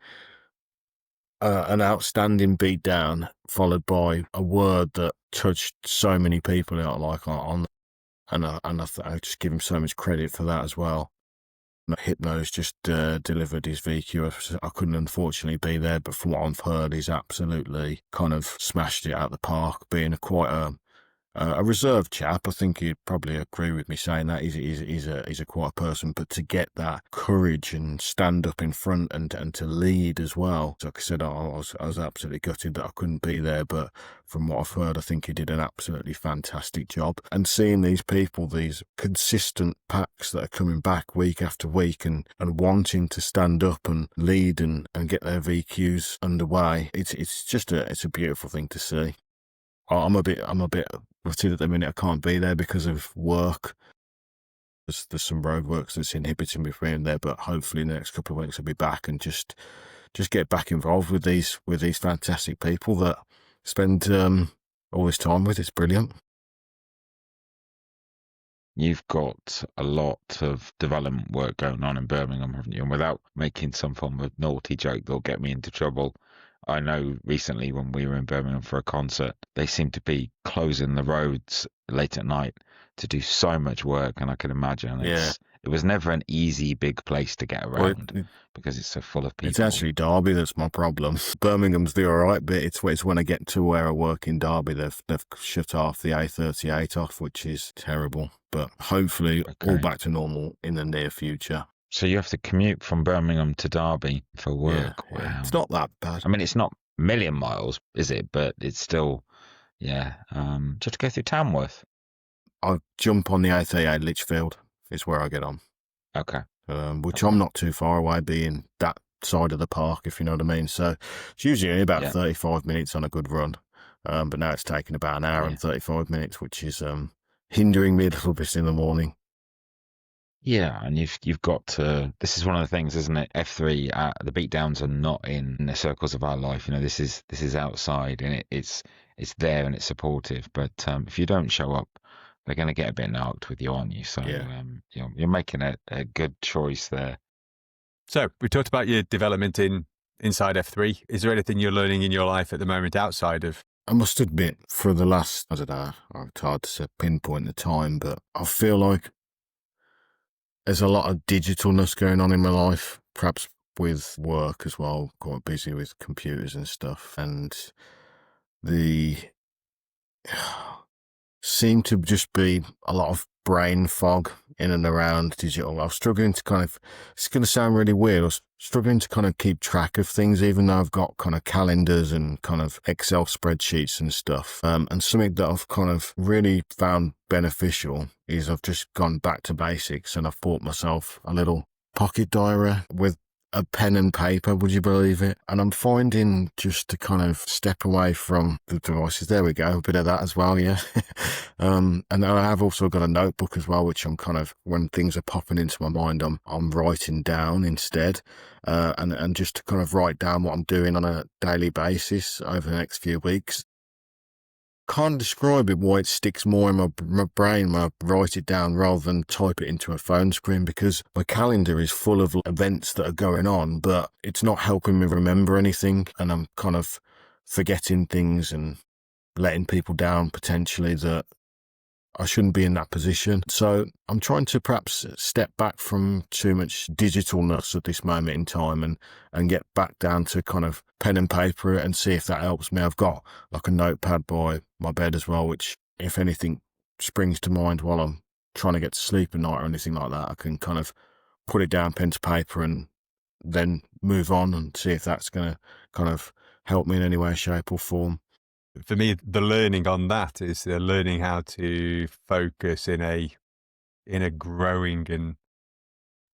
[SPEAKER 3] an outstanding beat down followed by a word that touched so many people out, like on, and I just give him so much credit for that as well. Hypno's just delivered his VQ. I couldn't unfortunately be there, but from what I've heard, he's absolutely kind of smashed it out of the park, being quite a reserved chap. I think he'd probably agree with me saying that he's a quiet person, but to get that courage and stand up in front and to lead as well. Like I said, I was absolutely gutted that I couldn't be there, but from what I've heard, I think he did an absolutely fantastic job. And seeing these people, these consistent packs that are coming back week after week and wanting to stand up and lead and get their VQs underway, it's just it's a beautiful thing to see. I'm a bit gutted at the minute I can't be there because of work. There's some roadworks that's inhibiting me from being there, but hopefully in the next couple of weeks I'll be back and just get back involved with these fantastic people that spend all this time with. It's brilliant.
[SPEAKER 1] You've got a lot of development work going on in Birmingham, haven't you? And without making some form of naughty joke that'll get me into trouble, I know recently when we were in Birmingham for a concert, they seemed to be closing the roads late at night to do so much work, and I can imagine it was never an easy big place to get around because it's so full of people.
[SPEAKER 3] It's actually Derby that's my problem. Birmingham's the alright bit. It's when I get to where I work in Derby, they've shut off the A38 off, which is terrible. But hopefully all back to normal in the near future.
[SPEAKER 1] So you have to commute from Birmingham to Derby for work.
[SPEAKER 3] Yeah,
[SPEAKER 1] wow.
[SPEAKER 3] It's not that bad.
[SPEAKER 1] I mean, it's not a million miles, is it? But it's still, yeah. Just to go through Tamworth.
[SPEAKER 3] I jump on the A38 Lichfield is where I get on.
[SPEAKER 1] Okay.
[SPEAKER 3] Which I'm not too far away, being that side of the park, if you know what I mean. So it's usually only about 35 minutes on a good run. But now it's taking about an hour and 35 minutes, which is hindering me a little bit in the morning.
[SPEAKER 1] Yeah, and you've got to. This is one of the things, isn't it? F3, the beatdowns are not in the circles of our life. You know, this is outside, and it's there and it's supportive. But if you don't show up, they're going to get a bit narked with you, aren't you? So you're making a good choice there.
[SPEAKER 2] So we talked about your development inside F3. Is there anything you're learning in your life at the moment outside of?
[SPEAKER 3] I must admit, for the last, I don't know, it's hard to pinpoint the time, but I feel like there's a lot of digitalness going on in my life, perhaps with work as well, quite busy with computers and stuff, and the seem to just be a lot of brain fog in and around digital. I was struggling to kind of, it's going to sound really weird, I was struggling to kind of keep track of things, even though I've got kind of calendars and kind of Excel spreadsheets and stuff. And something that I've kind of really found beneficial is I've just gone back to basics and I've bought myself a little pocket diary with a pen and paper, would you believe it? And I'm finding just to kind of step away from the devices. There we go, a bit of that as well, yeah. And I have also got a notebook as well, which I'm kind of, when things are popping into my mind, I'm writing down instead, and just to kind of write down what I'm doing on a daily basis over the next few weeks. Can't describe it why it sticks more in my brain when I write it down rather than type it into a phone screen, because my calendar is full of events that are going on, but it's not helping me remember anything, and I'm kind of forgetting things and letting people down potentially that I shouldn't be in that position. So I'm trying to perhaps step back from too much digitalness at this moment in time and get back down to kind of pen and paper and see if that helps me. I've got like a notepad by my bed as well, which if anything springs to mind while I'm trying to get to sleep at night or anything like that, I can kind of put it down pen to paper and then move on and see if that's going to kind of help me in any way, shape or form.
[SPEAKER 2] For me, the learning on that is learning how to focus in a growing and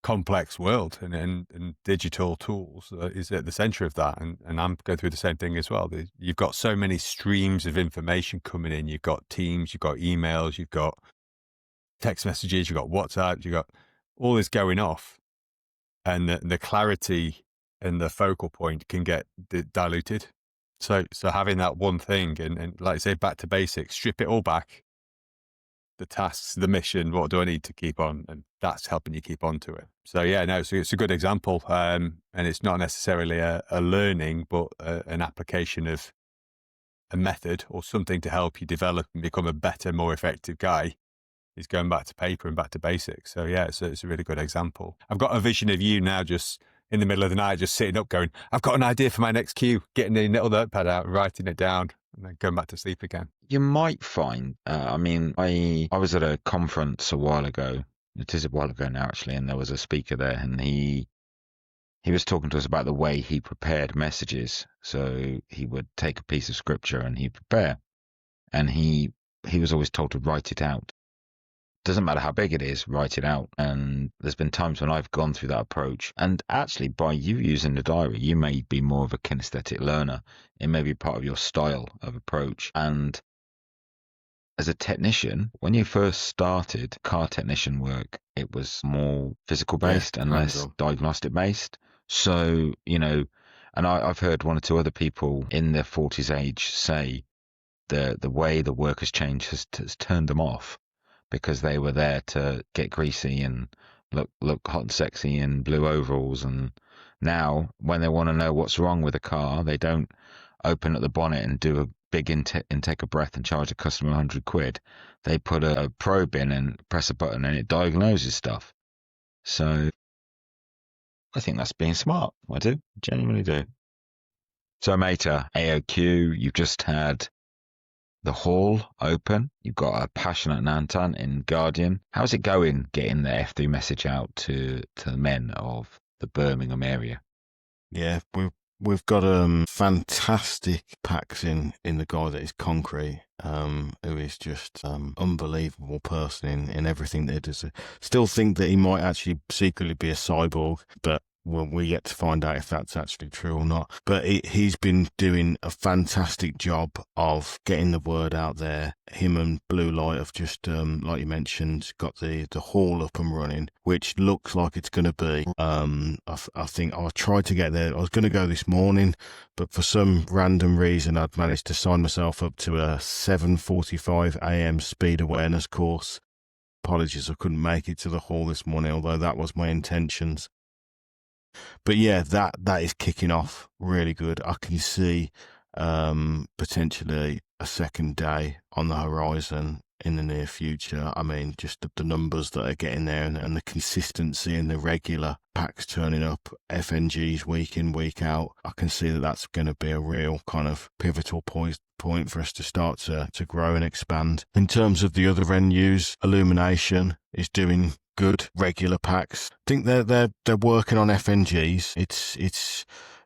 [SPEAKER 2] complex world, and digital tools is at the center of that. And I'm going through the same thing as well. You've got so many streams of information coming in. You've got Teams, you've got emails, you've got text messages, you've got WhatsApp, you've got all this going off, and the clarity and the focal point can get diluted. So having that one thing and like I say, back to basics, strip it all back, the tasks, the mission, what do I need to keep on? And that's helping you keep on to it. So yeah, no, it's a good example. And it's not necessarily a learning, but an application of a method or something to help you develop and become a better, more effective guy, is going back to paper and back to basics. So yeah, it's a really good example. I've got a vision of you now just in the middle of the night, just sitting up going, I've got an idea for my next cue, getting the little notepad out, writing it down, and then going back to sleep again.
[SPEAKER 1] You might find, I was at a conference a while ago. It is a while ago now, actually, and there was a speaker there, and he was talking to us about the way he prepared messages. So he would take a piece of scripture and he'd prepare, and he was always told to write it out. Doesn't matter how big it is, write it out. And there's been times when I've gone through that approach, and actually by you using the diary, you may be more of a kinesthetic learner. It may be part of your style of approach. And as a technician, when you first started car technician work, it was more physical based and less diagnostic based. So, and I've heard one or two other people in their 40s age say the way the work has changed has turned them off, because they were there to get greasy and look hot and sexy in blue overalls. And now when they want to know what's wrong with a car, they don't open up the bonnet and do a big intake of breath and charge a customer £100. They put a probe in and press a button and it diagnoses stuff. So I think that's being smart. I do, genuinely do. So Mater, AOQ, you've just had the hall open. You've got a passionate Nantan in Guardian. How's it going getting the F3 message out to the men of the Birmingham area?
[SPEAKER 3] Yeah, we've got fantastic packs in the guy that is Concrete, who is just unbelievable person in everything that he does. Still think that he might actually secretly be a cyborg, but we yet to find out if that's actually true or not. But he's been doing a fantastic job of getting the word out there. Him and Blue Light have just, like you mentioned, got the hall up and running, which looks like it's going to be. I think I tried to get there. I was going to go this morning, but for some random reason, I'd managed to sign myself up to a 7:45 a.m. speed awareness course. Apologies, I couldn't make it to the hall this morning, although that was my intentions. But yeah, that is kicking off really good. I can see potentially a second day on the horizon in the near future. I mean, just the numbers that are getting there and the consistency and the regular packs turning up, FNGs week in, week out. I can see that that's going to be a real kind of pivotal point for us to start to grow and expand. In terms of the other venues, Illumination is doing good regular packs. I think they're working on FNGs.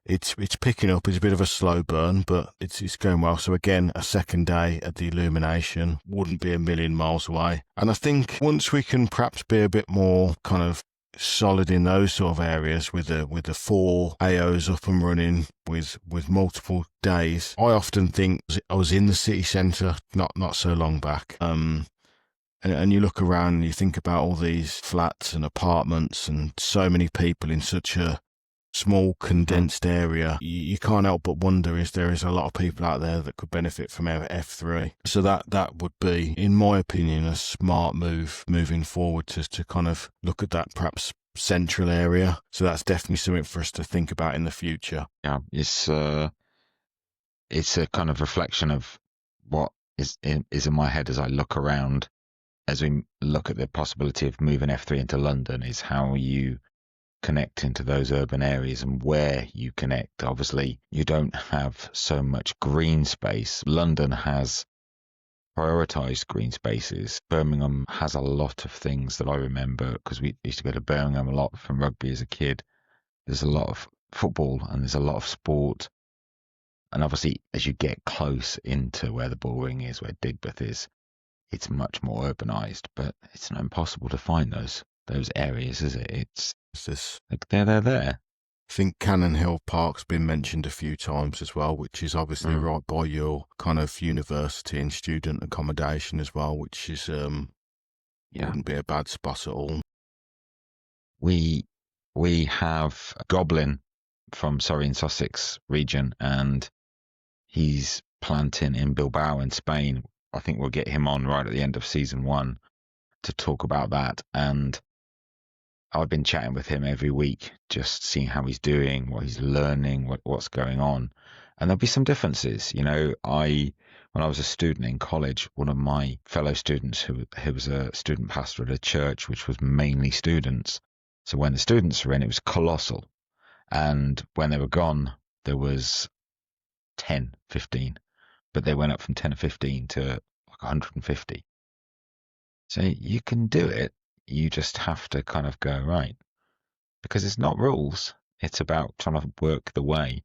[SPEAKER 3] It's picking up. It's a bit of a slow burn, but it's going well. So again, a second day at the Illumination wouldn't be a million miles away. And I think once we can perhaps be a bit more kind of solid in those sort of areas with the 4 AOs up and running with multiple days. I often think I was in the city centre not so long back. And you look around and you think about all these flats and apartments and so many people in such a small condensed area. You can't help but wonder if there is a lot of people out there that could benefit from F3. So that would be, in my opinion, a smart move moving forward to kind of look at that perhaps central area. So that's definitely something for us to think about in the future.
[SPEAKER 1] Yeah, it's a kind of reflection of what is in my head as I look around. As we look at the possibility of moving F3 into London, is how you connect into those urban areas and where you connect. Obviously, you don't have so much green space. London has prioritised green spaces. Birmingham has a lot of things that I remember, because we used to go to Birmingham a lot from rugby as a kid. There's a lot of football and there's a lot of sport. And obviously, as you get close into where the bullring is, where Digbeth is, it's much more urbanized. But it's not impossible to find those areas, is it? It's
[SPEAKER 3] This,
[SPEAKER 1] like they're there.
[SPEAKER 3] I think Cannon Hill Park's been mentioned a few times as well, which is obviously right by your kind of university and student accommodation as well, which is wouldn't be a bad spot at all.
[SPEAKER 1] We have a Goblin from Surrey and Sussex region, and he's planting in Bilbao in Spain. I think we'll get him on right at the end of season 1 to talk about that. And I've been chatting with him every week, just seeing how he's doing, what he's learning, what's going on. And there'll be some differences. You know, when I was a student in college, one of my fellow students who was a student pastor at a church, which was mainly students. So when the students were in, it was colossal. And when they were gone, there was 10, 15. But they went up from 10 to 15 to like 150. So you can do it. You just have to kind of go, right. Because it's not rules. It's about trying to work the way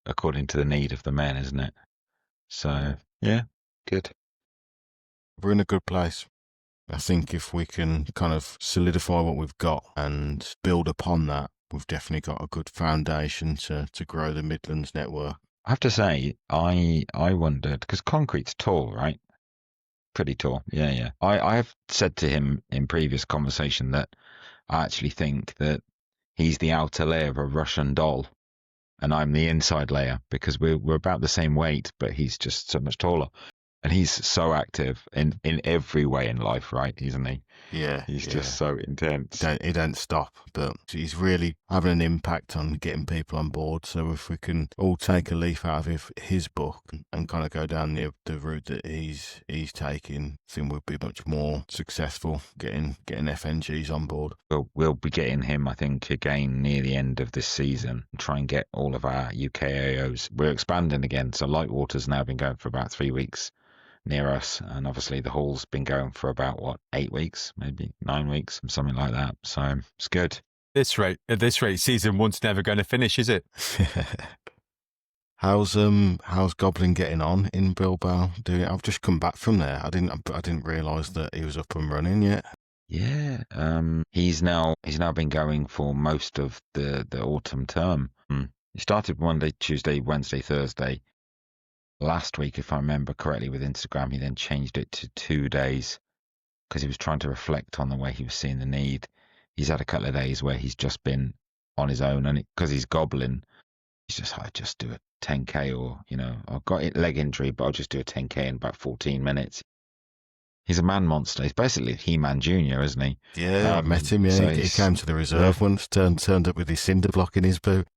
[SPEAKER 1] according to the need of the men, isn't it? So, yeah, good.
[SPEAKER 3] We're in a good place. I think if we can kind of solidify what we've got and build upon that, we've definitely got a good foundation to grow the Midlands network.
[SPEAKER 1] I have to say, I wondered, because concrete's tall, right? Pretty tall. Yeah. I have said to him in previous conversation that I actually think that he's the outer layer of a Russian doll and I'm the inside layer, because we're about the same weight, but he's just so much taller. And he's so active in every way in life, right? Isn't he?
[SPEAKER 3] Yeah.
[SPEAKER 1] He's just so intense.
[SPEAKER 3] He don't stop, but he's really having an impact on getting people on board. So if we can all take a leaf out of his book and kind of go down the route that he's taking, I think we'll be much more successful getting FNGs on board.
[SPEAKER 1] We'll be getting him, I think, again near the end of this season. Try and get all of our UKAOs. We're expanding again, so Lightwater's now been going for about 3 weeks near us, and obviously the hall's been going for about 8 weeks, maybe 9 weeks, something like that. So it's good.
[SPEAKER 2] At this rate, season 1's never going to finish, is it?
[SPEAKER 3] How's Goblin getting on in Bilbao? I've just come back from there. I didn't realise that he was up and running yet.
[SPEAKER 1] Yeah, he's now been going for most of the autumn term. He started Monday, Tuesday, Wednesday, Thursday. Last week, if I remember correctly, with Instagram, he then changed it to 2 days because he was trying to reflect on the way he was seeing the need. He's had a couple of days where he's just been on his own, and because he's Goblin, he's I just do a 10K, or, I've got a leg injury, but I'll just do a 10K in about 14 minutes. He's a man monster. He's basically He-Man Jr., isn't he?
[SPEAKER 3] Yeah, I met him. Yeah,
[SPEAKER 1] so
[SPEAKER 3] he came to the reserve once, turned up with his cinder block in his boot.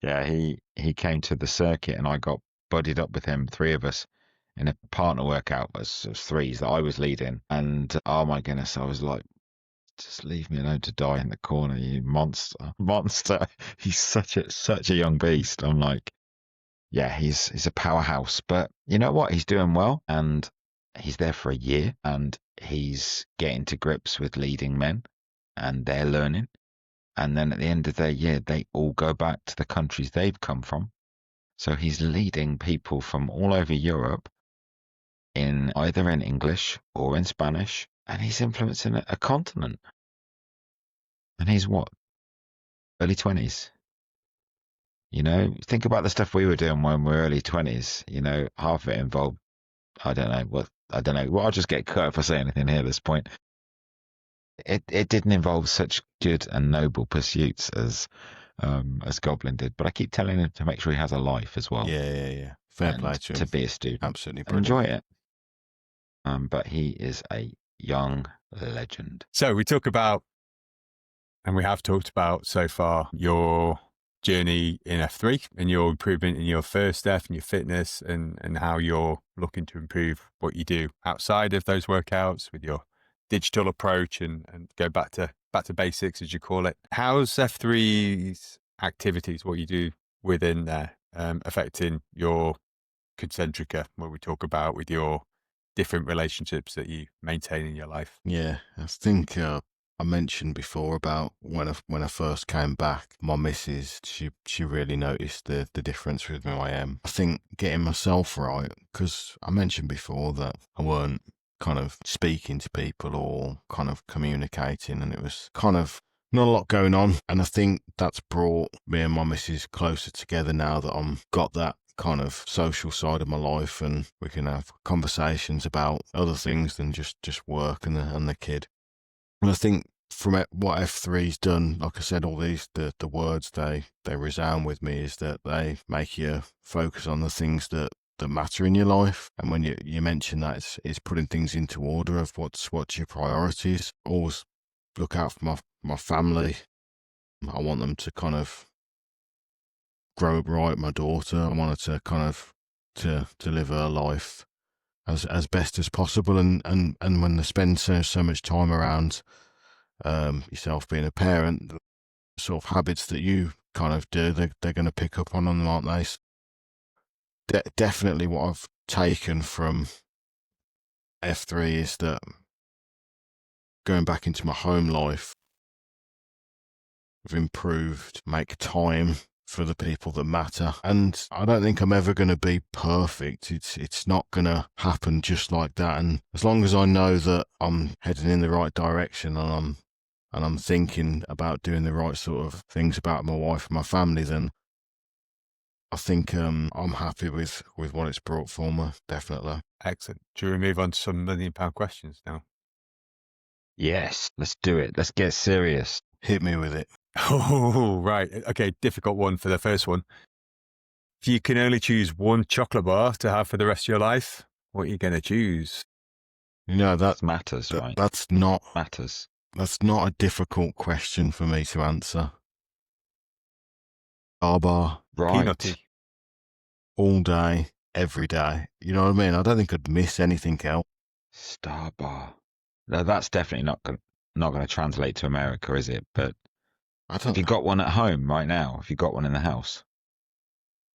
[SPEAKER 1] Yeah, he came to the circuit, and I got buddied up with him, 3 of us, in a partner workout as threes that I was leading. And oh my goodness, I was like, just leave me alone to die in the corner, you monster. He's such a young beast. I'm like, yeah, he's a powerhouse. But you know what? He's doing well, and he's there for a year, and he's getting to grips with leading men, and they're learning. And then at the end of their year, they all go back to the countries they've come from. So he's leading people from all over Europe in either in English or in Spanish, and he's influencing a continent. And he's what? Early 20s. Think about the stuff we were doing when we were early 20s. Half of it involved, I don't know. Well, I'll just get cut if I say anything here at this point. It didn't involve such good and noble pursuits as Goblin did, but I keep telling him to make sure he has a life as well.
[SPEAKER 3] Yeah. Fair play to him.
[SPEAKER 1] To be a student.
[SPEAKER 3] Absolutely brilliant.
[SPEAKER 1] Enjoy it. But he is a young legend.
[SPEAKER 2] So we talk about, and we have talked about so far, your journey in F3 and your improvement in your first F and your fitness, and how you're looking to improve what you do outside of those workouts with your digital approach and go back to basics, as you call it. How's F3's activities, what you do within there, affecting your concentrica, what we talk about with your different relationships that you maintain in your life?
[SPEAKER 3] Yeah, I think I mentioned before about when I first came back, my missus, she really noticed the difference with who I am. I think getting myself right, because I mentioned before that I weren't kind of speaking to people or kind of communicating, and it was kind of not a lot going on. And I think that's brought me and my missus closer together now that I'm got that kind of social side of my life, and we can have conversations about other things than just work and the kid. And I think from what F3's done, like I said, all these the words they resound with me is that they make you focus on the things that matter in your life. And when you mention that, it's putting things into order of what's your priorities. Always look out for my family. I want them to kind of grow up right. My daughter, I want her to kind of to live her life as best as possible. And when they spend so much time around yourself being a parent, the sort of habits that you kind of do, they're going to pick up on them, aren't they? Definitely what I've taken from F3 is that going back into my home life, I've improved, make time for the people that matter. And I don't think I'm ever going to be perfect. It's not going to happen just like that. And as long as I know that I'm heading in the right direction and I'm thinking about doing the right sort of things about my wife and my family, then I think I'm happy with what it's brought for me, definitely.
[SPEAKER 2] Excellent. Do we move on to some £1 million questions now?
[SPEAKER 1] Yes, let's do it. Let's get serious.
[SPEAKER 3] Hit me with it.
[SPEAKER 2] Oh, right. Okay, difficult one for the first one. If you can only choose one chocolate bar to have for the rest of your life, what are you going to choose?
[SPEAKER 3] You know,
[SPEAKER 1] That matters, right?
[SPEAKER 3] That's not
[SPEAKER 1] Matters.
[SPEAKER 3] That's not a difficult question for me to answer. Bar,
[SPEAKER 1] Right.
[SPEAKER 2] Peanutty.
[SPEAKER 3] all day, every day. You know what I mean? I don't think I'd miss anything else.
[SPEAKER 1] Star bar. No, that's definitely not going to translate to America, is it? But
[SPEAKER 3] I
[SPEAKER 1] have
[SPEAKER 3] don't.
[SPEAKER 1] you got one at home right now? Have you got one in the house?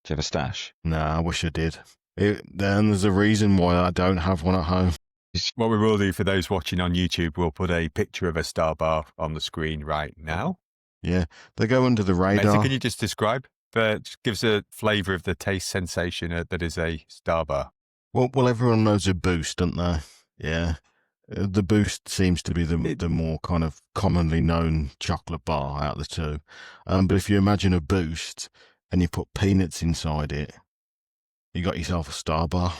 [SPEAKER 1] Do you have a stash?
[SPEAKER 3] No, I wish I did. Then there's a reason why I don't have one at home.
[SPEAKER 2] What we will do for those watching on YouTube, we'll put a picture of a Star bar on the screen right now.
[SPEAKER 3] Yeah, they go under the
[SPEAKER 2] Mason,
[SPEAKER 3] radar.
[SPEAKER 2] can you just describe? Just gives a flavour of the taste sensation that is a Star bar.
[SPEAKER 3] Well, everyone knows a Boost, don't they? Yeah. The Boost seems to be the more kind of commonly known chocolate bar out of the two. But if you imagine a Boost and you put peanuts inside it, you got yourself a Star bar.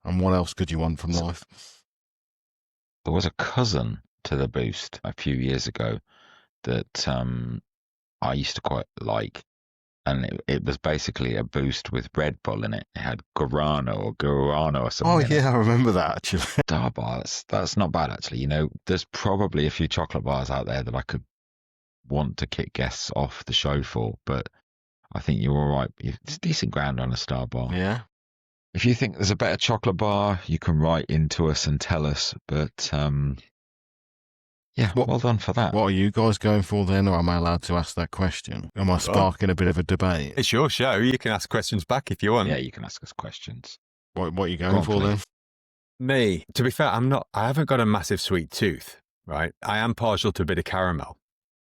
[SPEAKER 3] And what else could you want from life?
[SPEAKER 1] There was a cousin to the Boost a few years ago that I used to quite like. And it was basically a Boost with Red Bull in it. It had Guarano or something.
[SPEAKER 3] Oh,
[SPEAKER 1] in it.
[SPEAKER 3] yeah, I remember that, actually.
[SPEAKER 1] Star bar, that's not bad, actually. You know, there's probably a few chocolate bars out there that I could want to kick guests off the show for, but I think you're all right. It's decent ground on a Star bar.
[SPEAKER 3] Yeah.
[SPEAKER 1] If you think there's a better chocolate bar, you can write into us and tell us. But yeah, well done for that.
[SPEAKER 3] What are you guys going for then, or am I allowed to ask that question? Am I sparking a bit of a debate?
[SPEAKER 2] It's your show. You can ask questions back if you want.
[SPEAKER 1] Yeah, you can ask us questions.
[SPEAKER 3] What are you going for then?
[SPEAKER 2] Me, to be fair, I haven't got a massive sweet tooth, right? I am partial to a bit of caramel.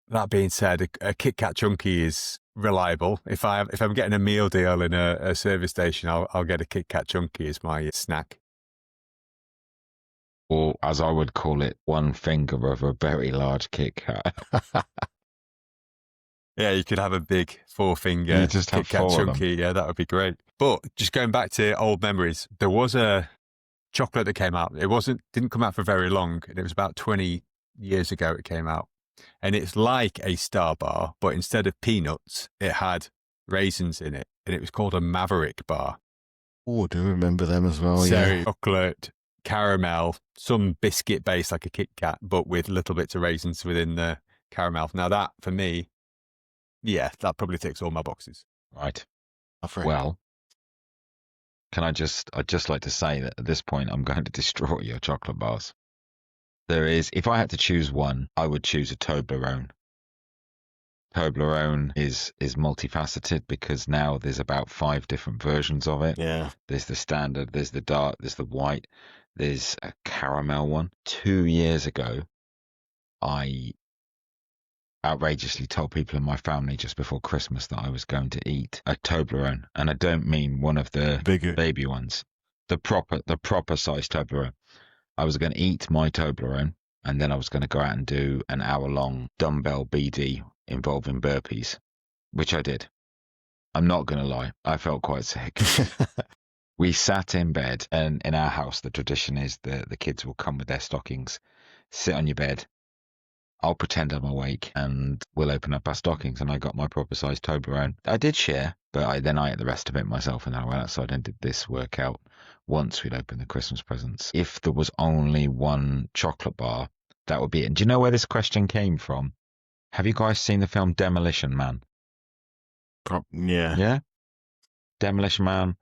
[SPEAKER 2] That being said, a Kit Kat Chunky is reliable. If I'm getting a meal deal in a service station, I'll get a Kit Kat Chunky as my snack.
[SPEAKER 1] Or, as I would call it, one finger of a very large Kit Kat.
[SPEAKER 2] Yeah, you could have a big 4-finger
[SPEAKER 1] You just have
[SPEAKER 2] Kit Kat
[SPEAKER 1] 4 of them.
[SPEAKER 2] Chunky. Yeah, that would be great. But just going back to old memories, there was a chocolate that came out. It didn't come out for very long, and it was about 20 years ago it came out. And it's like a Star bar, but instead of peanuts, it had raisins in it, and it was called a Maverick bar.
[SPEAKER 3] Oh, I do remember them as well, yeah.
[SPEAKER 2] Chocolate, caramel, some biscuit base like a Kit Kat, but with little bits of raisins within the caramel. Now that, for me, yeah, that probably ticks all my boxes.
[SPEAKER 1] Right. Well, I'd just like to say that at this point, I'm going to destroy your chocolate bars. If I had to choose one, I would choose a Toblerone. Toblerone is multifaceted because now there's about 5 different versions of it.
[SPEAKER 3] Yeah.
[SPEAKER 1] There's the standard, there's the dark, there's the white, there's a caramel one. 2 years ago, I outrageously told people in my family just before Christmas that I was going to eat a Toblerone, and I don't mean one of the
[SPEAKER 3] Bigger.
[SPEAKER 1] baby ones, the proper size Toblerone. I was going to eat my Toblerone, and then I was going to go out and do an hour-long dumbbell BD involving burpees, which I did. I'm not going to lie, I felt quite sick. We sat in bed, and in our house, the tradition is the kids will come with their stockings, sit on your bed. I'll pretend I'm awake, and we'll open up our stockings. And I got my proper sized Toblerone. I did share, but then I ate the rest of it myself, and then I went outside and did this workout once we'd opened the Christmas presents. If there was only one chocolate bar, that would be it. And do you know where this question came from? Have you guys seen the film Demolition Man?
[SPEAKER 3] Yeah.
[SPEAKER 1] Yeah? Demolition Man,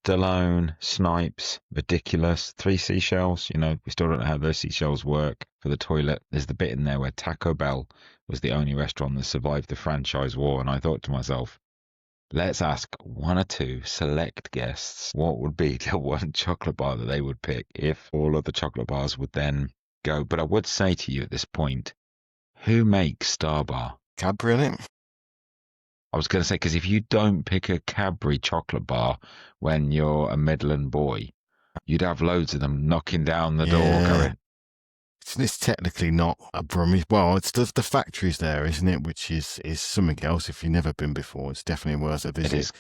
[SPEAKER 1] Stallone, Snipes, ridiculous. 3 seashells. You know, we still don't know how those seashells work for the toilet. There's the bit in there where Taco Bell was the only restaurant that survived the franchise war. And I thought to myself, let's ask 1 or 2 select guests what would be the one chocolate bar that they would pick if all of the chocolate bars would then go. But I would say to you at this point, who makes Star Bar?
[SPEAKER 3] Cadbury, innit?
[SPEAKER 1] I was going to say, because if you don't pick a Cadbury chocolate bar when you're a Midland boy, you'd have loads of them knocking down the door going.
[SPEAKER 3] It's technically not a Brummie. Well, it's the factory's there, isn't it? Which is something else. If you've never been before, it's definitely worth a visit.
[SPEAKER 1] It is.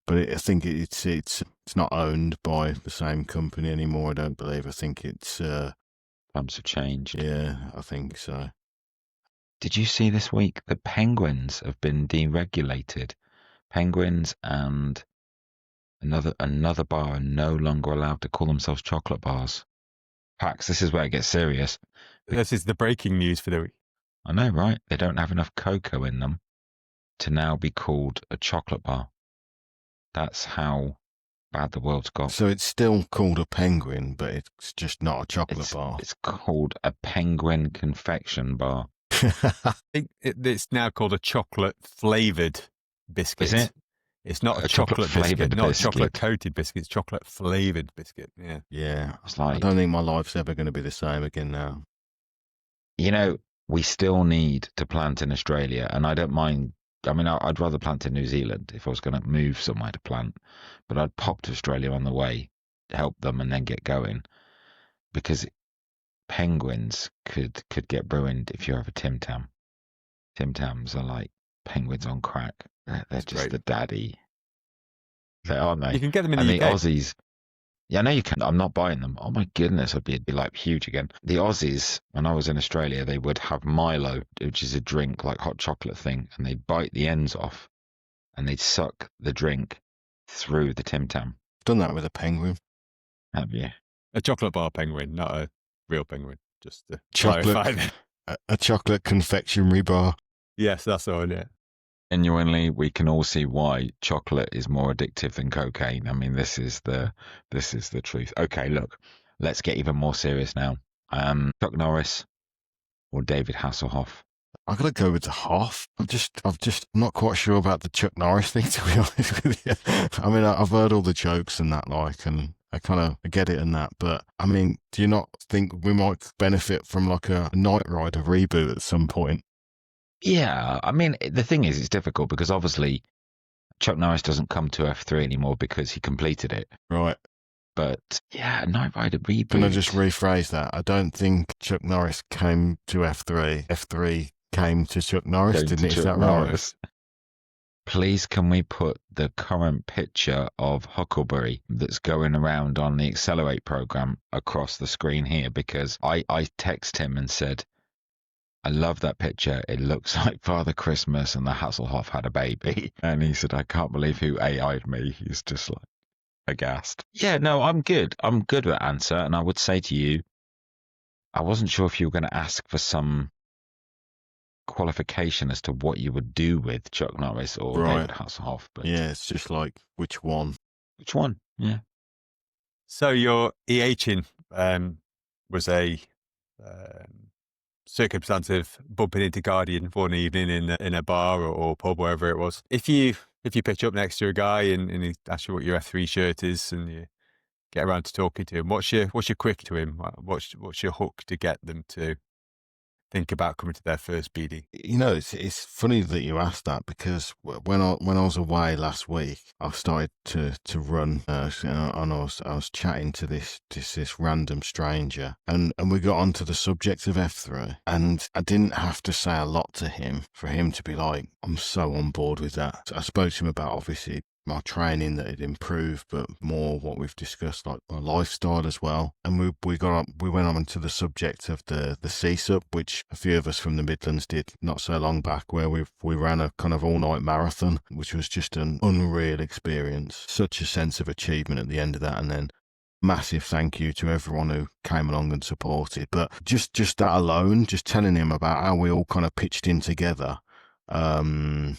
[SPEAKER 3] But I think it's not owned by the same company anymore. I don't believe. I think it's
[SPEAKER 1] Times have changed.
[SPEAKER 3] Yeah, I think so.
[SPEAKER 1] Did you see this week the penguins have been deregulated? Penguins and another bar are no longer allowed to call themselves chocolate bars. Pax, this is where it gets serious.
[SPEAKER 2] This is the breaking news for the week.
[SPEAKER 1] I know, right? They don't have enough cocoa in them to now be called a chocolate bar. That's how bad the world's got.
[SPEAKER 3] So it's still called a penguin, but it's just not a chocolate bar.
[SPEAKER 1] It's called a penguin confection bar.
[SPEAKER 2] I think it's now called a chocolate flavoured biscuit.
[SPEAKER 1] Is it?
[SPEAKER 2] It's not
[SPEAKER 1] A
[SPEAKER 2] a chocolate
[SPEAKER 1] chocolate-flavoured
[SPEAKER 2] biscuit, not a
[SPEAKER 1] biscuit.
[SPEAKER 2] chocolate coated biscuit. It's chocolate flavoured biscuit. Yeah.
[SPEAKER 3] Yeah.
[SPEAKER 1] It's
[SPEAKER 3] I
[SPEAKER 1] like,
[SPEAKER 3] don't think my life's ever going to be the same again now.
[SPEAKER 1] you know, we still need to plant in Australia, and I don't mind. I mean, I'd rather plant in New Zealand if I was going to move somewhere to plant, but I'd pop to Australia on the way, help them, and then get going, because penguins could get ruined if you have a Tim Tam. Tim Tams are like penguins on crack. They're
[SPEAKER 2] That's
[SPEAKER 1] just
[SPEAKER 2] great.
[SPEAKER 1] the daddy. They aren't they?
[SPEAKER 2] You can get them in
[SPEAKER 1] And
[SPEAKER 2] the
[SPEAKER 1] the
[SPEAKER 2] UK.
[SPEAKER 1] Aussies. Yeah, I know you can. I'm not buying them. Oh my goodness, I'd be like huge again. The Aussies, when I was in Australia, they would have Milo, which is a drink like hot chocolate thing, and they'd bite the ends off, and they'd suck the drink through the Tim Tam.
[SPEAKER 3] I've done that with a penguin.
[SPEAKER 1] Have you?
[SPEAKER 2] A chocolate bar penguin, not a real penguin. Just to
[SPEAKER 3] Chocolate.
[SPEAKER 2] clarify that.
[SPEAKER 3] A chocolate confectionery bar.
[SPEAKER 2] Yes, that's all. Yeah.
[SPEAKER 1] Genuinely, we can all see why chocolate is more addictive than cocaine. I mean, this is the truth. Okay, look, let's get even more serious now. Chuck Norris or David Hasselhoff?
[SPEAKER 3] I gotta go with the Hoff. I'm not quite sure about the Chuck Norris thing, to be honest with you. I mean, I've heard all the jokes and that, like, and I kind of get it and that, but I mean, do you not think we might benefit from like a Knight Rider reboot at some point?
[SPEAKER 1] Yeah, I mean, the thing is, it's difficult because obviously Chuck Norris doesn't come to F3 anymore because he completed it.
[SPEAKER 3] Right.
[SPEAKER 1] But yeah, Knight Rider reboot.
[SPEAKER 3] Can I just rephrase that? I don't think Chuck Norris came to F3. F3 came to Chuck Norris,
[SPEAKER 1] Going to
[SPEAKER 3] didn't it? Is
[SPEAKER 1] Chuck
[SPEAKER 3] that right?
[SPEAKER 1] Norris. Please, can we put the current picture of Huckleberry that's going around on the Accelerate program across the screen here? Because I text him and said, I love that picture. It looks like Father Christmas and the Hasselhoff had a baby. And he said, I can't believe who AI'd me. He's just like aghast. Yeah, no, I'm good. I'm good with that answer. And I would say to you, I wasn't sure if you were going to ask for some qualification as to what you would do with Chuck Norris or
[SPEAKER 3] Right.
[SPEAKER 1] David Hasselhoff. But
[SPEAKER 3] Yeah, it's just like, which one?
[SPEAKER 1] which one? Yeah.
[SPEAKER 2] So your EHing was a circumstance of bumping into Guardian one evening in a bar or pub, wherever it was. If you pitch up next to a guy and he asks you what your F3 shirt is and you get around to talking to him, what's your quick to him? What's your hook to get them to think about coming to their first BD?
[SPEAKER 3] You know, it's funny that you asked that, because when I was away last week, I started to run, and I was chatting to this random stranger, and we got onto the subject of F3, and I didn't have to say a lot to him for him to be like, I'm so on board with that. I spoke to him about, obviously, my training that had improved, but more what we've discussed, like my lifestyle as well. And we went on to the subject of the CSUP, which a few of us from the Midlands did not so long back, where we ran a kind of all-night marathon, which was just an unreal experience. Such a sense of achievement at the end of that, and then massive thank you to everyone who came along and supported. But just that alone, just telling him about how we all kind of pitched in together, and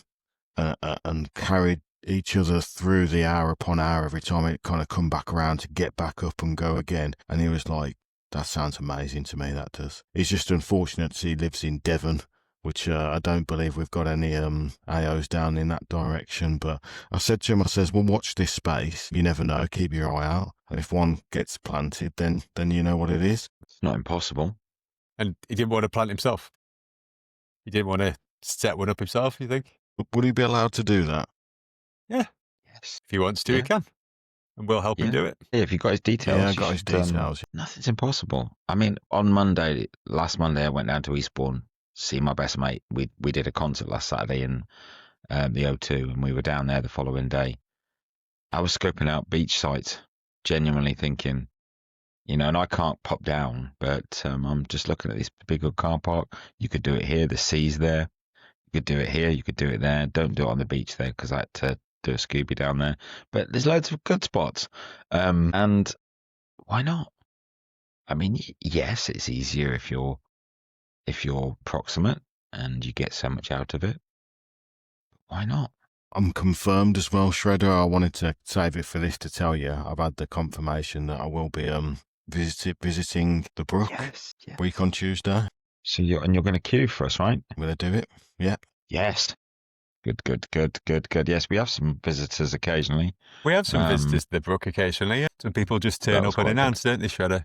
[SPEAKER 3] carried each other through the hour upon hour every time it kind of come back around to get back up and go again. And he was like, that sounds amazing to me, that does. It's just unfortunate he lives in Devon, which I don't believe we've got any AOs down in that direction. But I said to him, I says, well, watch this space. You never know, keep your eye out. And if one gets planted, then you know what it is.
[SPEAKER 1] It's not impossible.
[SPEAKER 2] And he didn't want to plant himself. He didn't want to set one up himself, you think?
[SPEAKER 3] Would he be allowed to do that?
[SPEAKER 2] Yeah.
[SPEAKER 1] Yes.
[SPEAKER 2] If he wants to, he can. And we'll help him do it.
[SPEAKER 1] Yeah, if you've got his details.
[SPEAKER 3] Yeah, I got his details.
[SPEAKER 1] Nothing's impossible. I mean, on last Monday, I went down to Eastbourne to see my best mate. We did a concert last Saturday in the O2, and we were down there the following day. I was scoping out beach sites, genuinely thinking, and I can't pop down, but I'm just looking at this big old car park. You could do it here. The sea's there. You could do it here. You could do it there. Don't do it on the beach there, because I had to do a Scooby down there. But there's loads of good spots. And why not? I mean, yes, it's easier if you're proximate and you get so much out of it. Why not?
[SPEAKER 3] I'm confirmed as well, Shredder. I wanted to save it for this to tell you. I've had the confirmation that I will be visiting the Brook week on Tuesday.
[SPEAKER 1] So you're going to queue for us, right?
[SPEAKER 3] Will I do it? Yeah.
[SPEAKER 1] Yes. Good. Yes, we have some visitors occasionally.
[SPEAKER 2] We have some visitors to the Brook occasionally. Yeah. Some people just turn up unannounced, don't they, Shredder?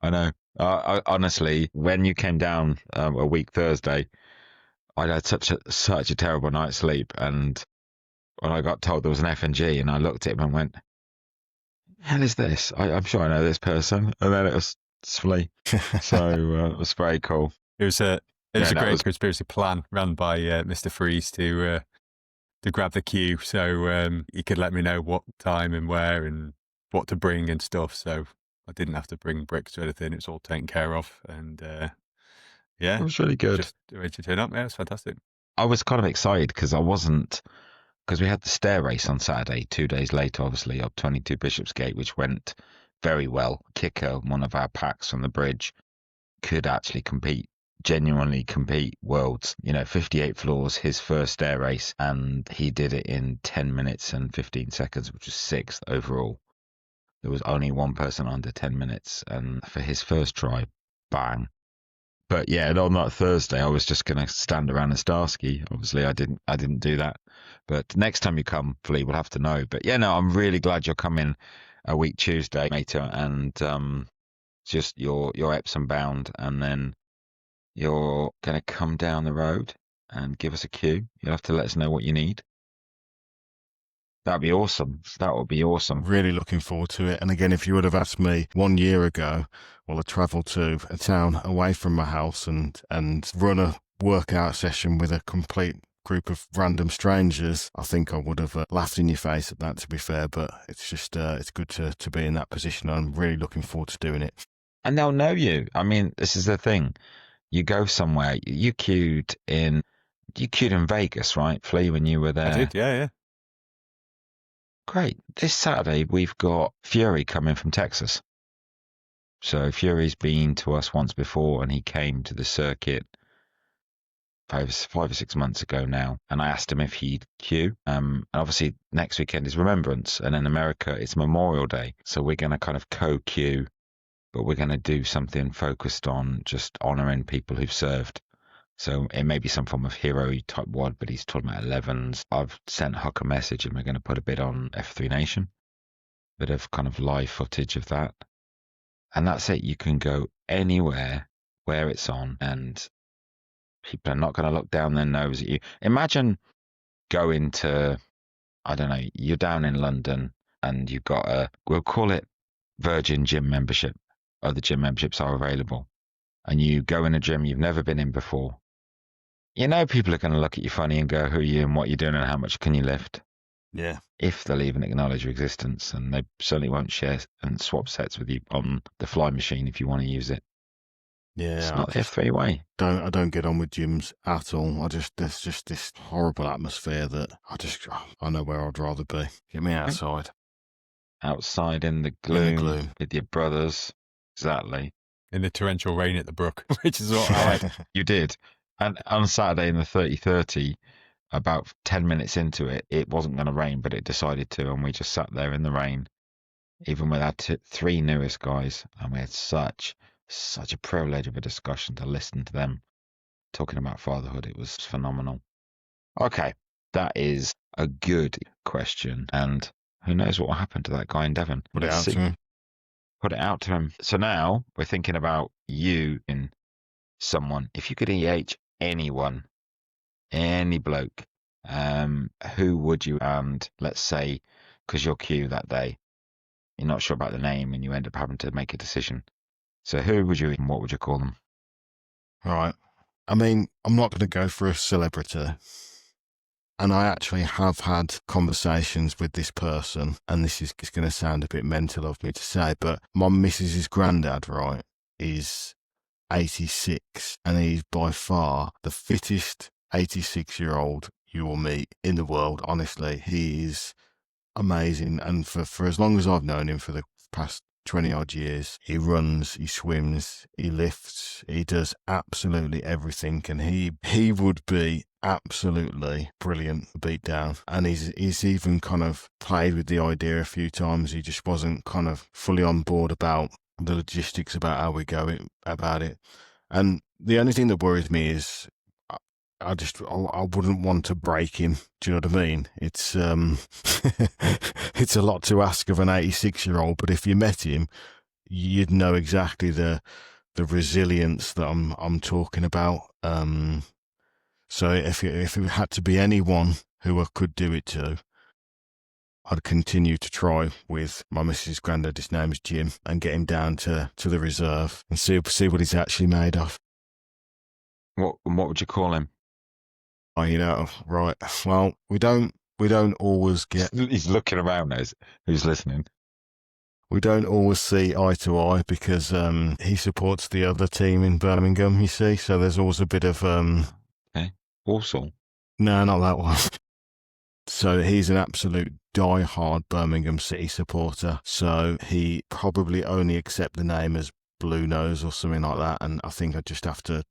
[SPEAKER 1] I know. Honestly, when you came down a week Thursday, I'd had such a terrible night's sleep, and when I got told there was an F&G, and I looked at him and went, hell is this? I'm sure I know this person. And then it was Flea. So it was very cool.
[SPEAKER 2] It was a great conspiracy plan run by Mr. Freeze to grab the queue, so he could let me know what time and where and what to bring and stuff. So I didn't have to bring bricks or anything. It's all taken care of, and yeah,
[SPEAKER 1] it was really good.
[SPEAKER 2] Just arranged to turn up. Yeah, it's fantastic.
[SPEAKER 1] I was kind of excited because we had the stair race on Saturday, 2 days later, obviously, up 22 Bishopsgate, which went very well. Kicker, one of our packs from the bridge, could actually genuinely compete worlds. 58 floors, his first stair race, and he did it in 10 minutes and 15 seconds, which was 6th overall. There was only one person under 10 minutes, and for his first try, bang. But yeah, and on that Thursday, I was just going to stand around and star ski. Obviously, I didn't do that. But next time you come, Flea, we'll have to know. But yeah, no, I'm really glad you're coming a week Tuesday, mate, and just your Epsom bound, and then you're going to come down the road and give us a cue. You'll have to let us know what you need. That'd be awesome. That would be awesome.
[SPEAKER 3] Really looking forward to it. And again, if you would have asked me 1 year ago, well, I travelled to a town away from my house and run a workout session with a complete group of random strangers, I think I would have laughed in your face at that, to be fair. But it's just, it's good to be in that position. I'm really looking forward to doing it.
[SPEAKER 1] And they'll know you. I mean, this is the thing. You go somewhere, you queued in Vegas, right, Flea, when you were there?
[SPEAKER 2] I did, yeah.
[SPEAKER 1] Great. This Saturday, we've got Fury coming from Texas. So Fury's been to us once before, and he came to the circuit 5 or 6 months ago now. And I asked him if he'd queue. And obviously, next weekend is Remembrance. And in America, it's Memorial Day. So we're going to kind of co-queue, but we're going to do something focused on just honouring people who've served. So it may be some form of hero type WOD, but he's talking about 11s. I've sent Huck a message, and we're going to put a bit on F3 Nation, bit of kind of live footage of that. And that's it. You can go anywhere where it's on, and people are not going to look down their nose at you. Imagine going to, I don't know, you're down in London and you've got we'll call it Virgin gym membership. Other gym memberships are available. And you go in a gym you've never been in before. You know people are going to look at you funny and go, who are you and what you're doing and how much can you lift?
[SPEAKER 3] Yeah.
[SPEAKER 1] If they'll even acknowledge your existence, and they certainly won't share and swap sets with you on the fly machine if you want to use it.
[SPEAKER 3] Yeah.
[SPEAKER 1] It's not the F3 way.
[SPEAKER 3] I don't get on with gyms at all. There's just this horrible atmosphere that I know where I'd rather be. Get me outside.
[SPEAKER 1] Outside in the gloom with your brothers. Exactly.
[SPEAKER 2] In the torrential rain at the brook, which is what I had.
[SPEAKER 1] You did. And on Saturday in the 30-30, about 10 minutes into it, it wasn't going to rain, but it decided to, and we just sat there in the rain, even with our three newest guys, and we had such a privilege of a discussion to listen to them talking about fatherhood. It was phenomenal. Okay, that is a good question, and who knows what will happen to that guy in Devon.
[SPEAKER 3] Put it out to him.
[SPEAKER 1] Put it out to him. So now we're thinking about you in someone. If you could EH anyone, any bloke, who would you? And let's say, because you're Q that day, you're not sure about the name and you end up having to make a decision. So who would you and what would you call them?
[SPEAKER 3] Right. I mean, I'm not going to go for a celebrity. And I actually have had conversations with this person, and this is going to sound a bit mental of me to say, but my missus's granddad, right, is 86, and he's by far the fittest 86-year-old you will meet in the world. Honestly, he is amazing. And for as long as I've known him, for the past 20 odd years, he runs, he swims, he lifts, he does absolutely everything, and he would be absolutely brilliant beat down. And he's even kind of played with the idea a few times. He just wasn't kind of fully on board about the logistics about how we go about it. And the only thing that worries me is I wouldn't want to break him. Do you know what I mean? It's it's a lot to ask of an 86-year-old, but if you met him, you'd know exactly the resilience that I'm talking about. So if it had to be anyone who I could do it to, I'd continue to try with my missus' granddad. His name is Jim, and get him down to the reserve and see what he's actually made of.
[SPEAKER 1] What would you call him?
[SPEAKER 3] Oh, right. Well, we don't always get.
[SPEAKER 1] He's looking around now. Who's listening?
[SPEAKER 3] We don't always see eye to eye because he supports the other team in Birmingham. You see, so there's always a bit of
[SPEAKER 1] Okay, Walsall.
[SPEAKER 3] No, not that one. So he's an absolute die-hard Birmingham City supporter. So he probably only accept the name as Blue Nose or something like that, and I think I just have to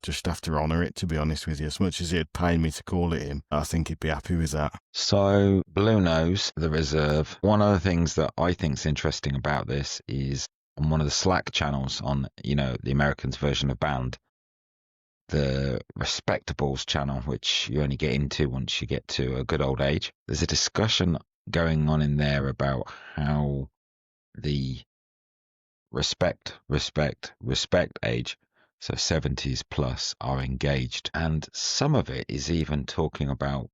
[SPEAKER 3] honour it, to be honest with you. As much as it'd pain me to call it him, I think he'd be happy with that.
[SPEAKER 1] So Blue Nose, the reserve. One of the things that I think's interesting about this is on one of the Slack channels on, the Americans' version of Band, the Respectables channel, which you only get into once you get to a good old age. There's a discussion going on in there about how the respect age, so 70s plus, are engaged, and some of it is even talking about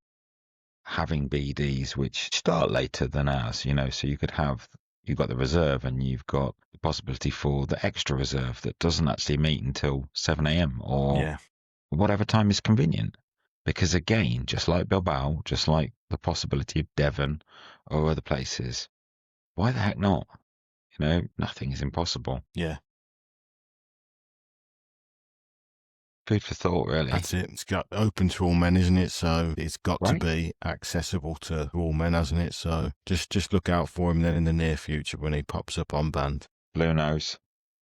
[SPEAKER 1] having BDs which start later than ours, so you've got the reserve and you've got the possibility for the extra reserve that doesn't actually meet until 7 a.m. or whatever time is convenient, because again, just like Bilbao, just like the possibility of Devon or other places, why the heck not? Nothing is impossible.
[SPEAKER 3] Yeah.
[SPEAKER 1] Food for thought, really.
[SPEAKER 3] That's it. It's got open to all men, isn't it? So it's got to be accessible to all men, hasn't it? So just look out for him then in the near future when he pops up on Band.
[SPEAKER 1] Blue Nose.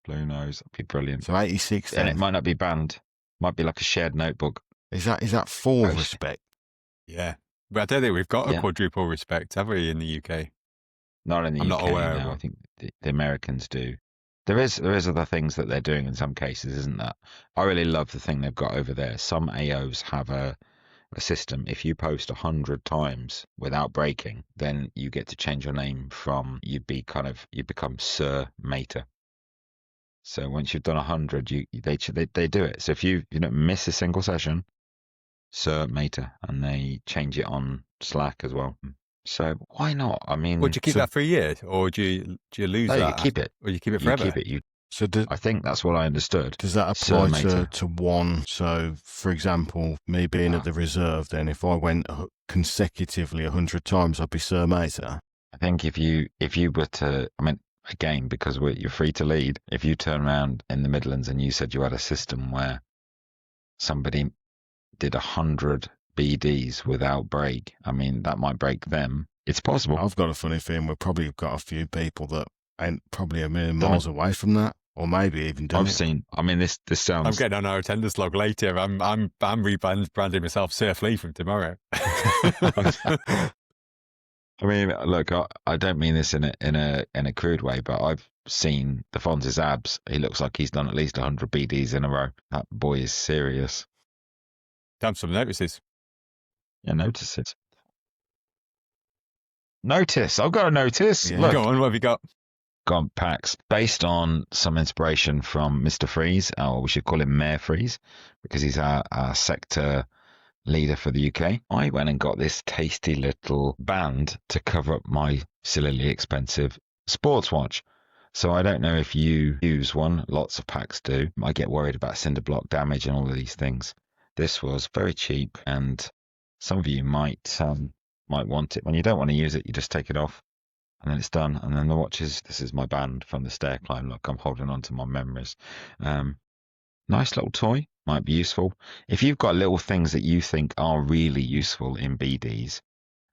[SPEAKER 1] That'd be brilliant.
[SPEAKER 3] So 86 then.
[SPEAKER 1] And it might not be Band. Might be like a shared notebook.
[SPEAKER 3] Is that for respect?
[SPEAKER 2] Yeah. But I don't think we've got a quadruple respect, have we, in the UK?
[SPEAKER 1] Not in the UK.
[SPEAKER 2] I'm not aware of
[SPEAKER 1] no.
[SPEAKER 2] one.
[SPEAKER 1] I think the Americans do. There is other things that they're doing in some cases, isn't that? I really love the thing they've got over there. Some AOs have a system. If you post 100 times without breaking, then you get to change your name from you become Sir Mater. So once you've done 100, they do it. So if you don't miss a single session, Sir Mater, and they change it on Slack as well. So why not? I mean,
[SPEAKER 2] Would you keep that for a year, or do you lose
[SPEAKER 1] no,
[SPEAKER 2] that?
[SPEAKER 1] you keep it.
[SPEAKER 2] Or you keep it
[SPEAKER 1] You
[SPEAKER 2] forever?
[SPEAKER 1] keep it.
[SPEAKER 3] So
[SPEAKER 1] I think that's what I understood.
[SPEAKER 3] does that
[SPEAKER 1] Sir
[SPEAKER 3] apply
[SPEAKER 1] Mater.
[SPEAKER 3] to one? So, for example, me being at the reserve, then if I went consecutively 100 times, I'd be Sir Mater.
[SPEAKER 1] I think if you were to, I mean, again, because you're free to lead, if you turn around in the Midlands and you said you had a system where somebody did 100 BDs without break, I mean, that might break them. It's possible.
[SPEAKER 3] I've got a funny feeling we've probably got a few people that ain't probably a million miles away from that, or maybe even done
[SPEAKER 1] I've
[SPEAKER 3] it.
[SPEAKER 1] seen. I mean, this sounds.
[SPEAKER 2] I'm getting on our attendance log later. I'm rebranding myself Sir Flea from tomorrow.
[SPEAKER 1] I mean, look, I don't mean this in a crude way, but I've seen the Fonz's abs. He looks like he's done at least 100 BDs in a row. That boy is serious.
[SPEAKER 2] Damn, some notices.
[SPEAKER 1] Yeah, notice it. Notice. I've got a notice.
[SPEAKER 3] Yeah.
[SPEAKER 1] Look,
[SPEAKER 2] Go on, what have you got?
[SPEAKER 1] gone packs based on some inspiration from Mr. Freeze, or we should call him Mayor Freeze, because he's our sector leader for the UK. I went and got this tasty little band to cover up my sillily expensive sports watch. So I don't know if you use one. Lots of packs do. I get worried about cinder block damage and all of these things. This was very cheap, and some of you might want it. When you don't want to use it, you just take it off, and then it's done. And then the watches. This is my band from the stair climb. Look, I'm holding on to my memories. Nice little toy, might be useful. If you've got little things that you think are really useful in BDs,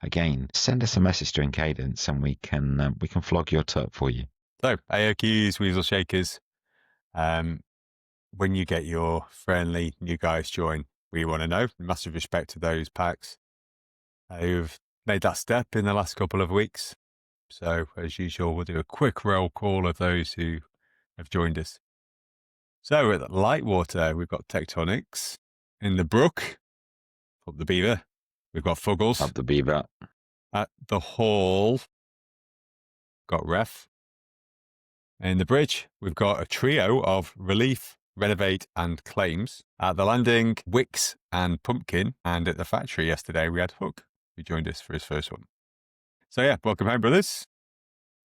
[SPEAKER 1] again, send us a message during Cadence, and we can flog your tut for you.
[SPEAKER 2] So, AOQs, weasel shakers. When you get your friendly new guys join, we want to know. Massive respect to those packs who've made that step in the last couple of weeks. So, as usual, we'll do a quick roll call of those who have joined us. So, at Lightwater, we've got Tectonics. In the Brook, up the Beaver, we've got Fuggles.
[SPEAKER 1] Up the Beaver.
[SPEAKER 2] At the Hall, got Ref. In the Bridge, we've got a trio of Relief, Renovate and Claims. At the Landing, Wix and Pumpkin. And at the Factory yesterday, we had Hook, who joined us for his first one. So yeah, welcome home, brothers.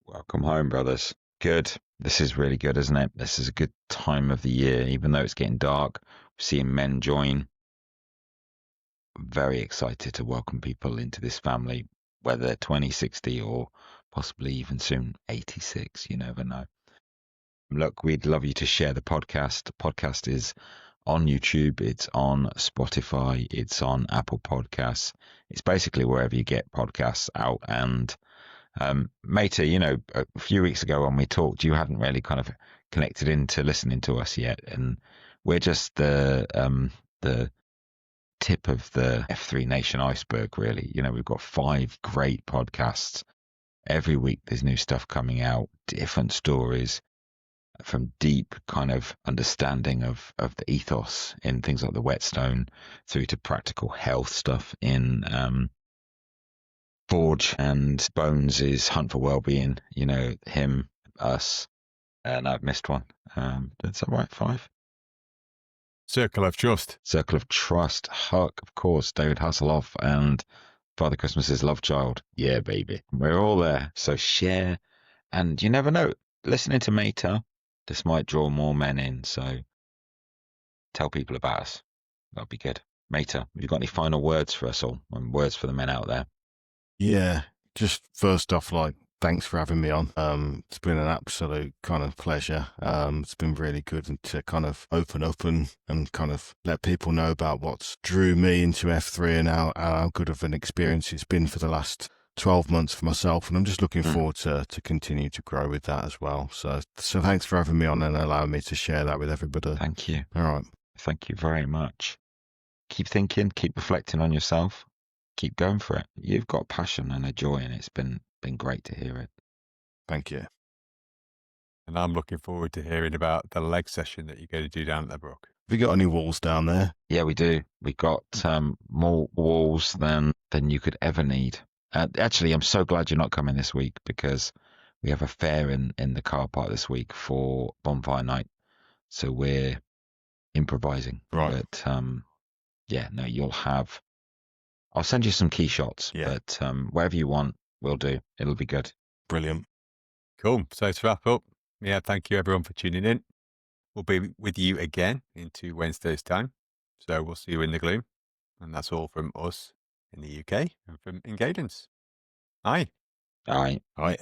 [SPEAKER 1] Welcome home, brothers. Good. This is really good, isn't it? This is a good time of the year, even though it's getting dark. We're seeing men join. I'm very excited to welcome people into this family, whether they're 20, 60, or possibly even soon 86. You never know. Look, we'd love you to share the podcast. The podcast is on YouTube, it's on Spotify, it's on Apple Podcasts. It's basically wherever you get podcasts out. And Mater, you know, a few weeks ago when we talked, you hadn't really kind of connected into listening to us yet, and we're just the tip of the F3 Nation iceberg, really. You know, we've got 5 great podcasts. Every week there's new stuff coming out, different stories, from deep kind of understanding of the ethos in things like the Whetstone through to practical health stuff in Forge, and Bones is Hunt for Wellbeing, you know, him, us, and I've missed one. Is that right? 5?
[SPEAKER 2] Circle of Trust.
[SPEAKER 1] Circle of Trust. Huck, of course, David Hasselhoff, and Father Christmas's love child. Yeah, baby. We're all there. So share, and you never know. Listening to Mater, this might draw more men in, so tell people about us. That'd be good. Mater, have you got any final words for us all, and words for the men out there?
[SPEAKER 3] Yeah, just first off, like, thanks for having me on. It's been an absolute kind of pleasure. It's been really good to kind of open up and kind of let people know about what's drew me into F3 and how good of an experience it's been for the last 12 months for myself. And I'm just looking forward to continue to grow with that as well. So thanks for having me on and allowing me to share that with everybody.
[SPEAKER 1] Thank you.
[SPEAKER 3] All right.
[SPEAKER 1] Thank you very much. Keep thinking, keep reflecting on yourself, keep going for it. You've got passion and a joy, and it's been great to hear it.
[SPEAKER 3] Thank you.
[SPEAKER 2] And I'm looking forward to hearing about the leg session that you're going to do down at the Brook.
[SPEAKER 3] Have you got any walls down there?
[SPEAKER 1] Yeah, we do. We got more walls than you could ever need. Actually, I'm so glad you're not coming this week, because we have a fair in the car park this week for Bonfire Night. so we're improvising.
[SPEAKER 3] Right.
[SPEAKER 1] But yeah, no, you'll have. I'll send you some key shots.
[SPEAKER 3] Yeah.
[SPEAKER 1] But whatever you want, we'll do. It'll be good.
[SPEAKER 3] Brilliant.
[SPEAKER 2] Cool. So to wrap up, yeah, thank you everyone for tuning in. We'll be with you again in 2 Wednesdays' time. So we'll see you in the gloom. And that's all from us in the UK and from Cadence. Aye.
[SPEAKER 1] All right.
[SPEAKER 3] Right.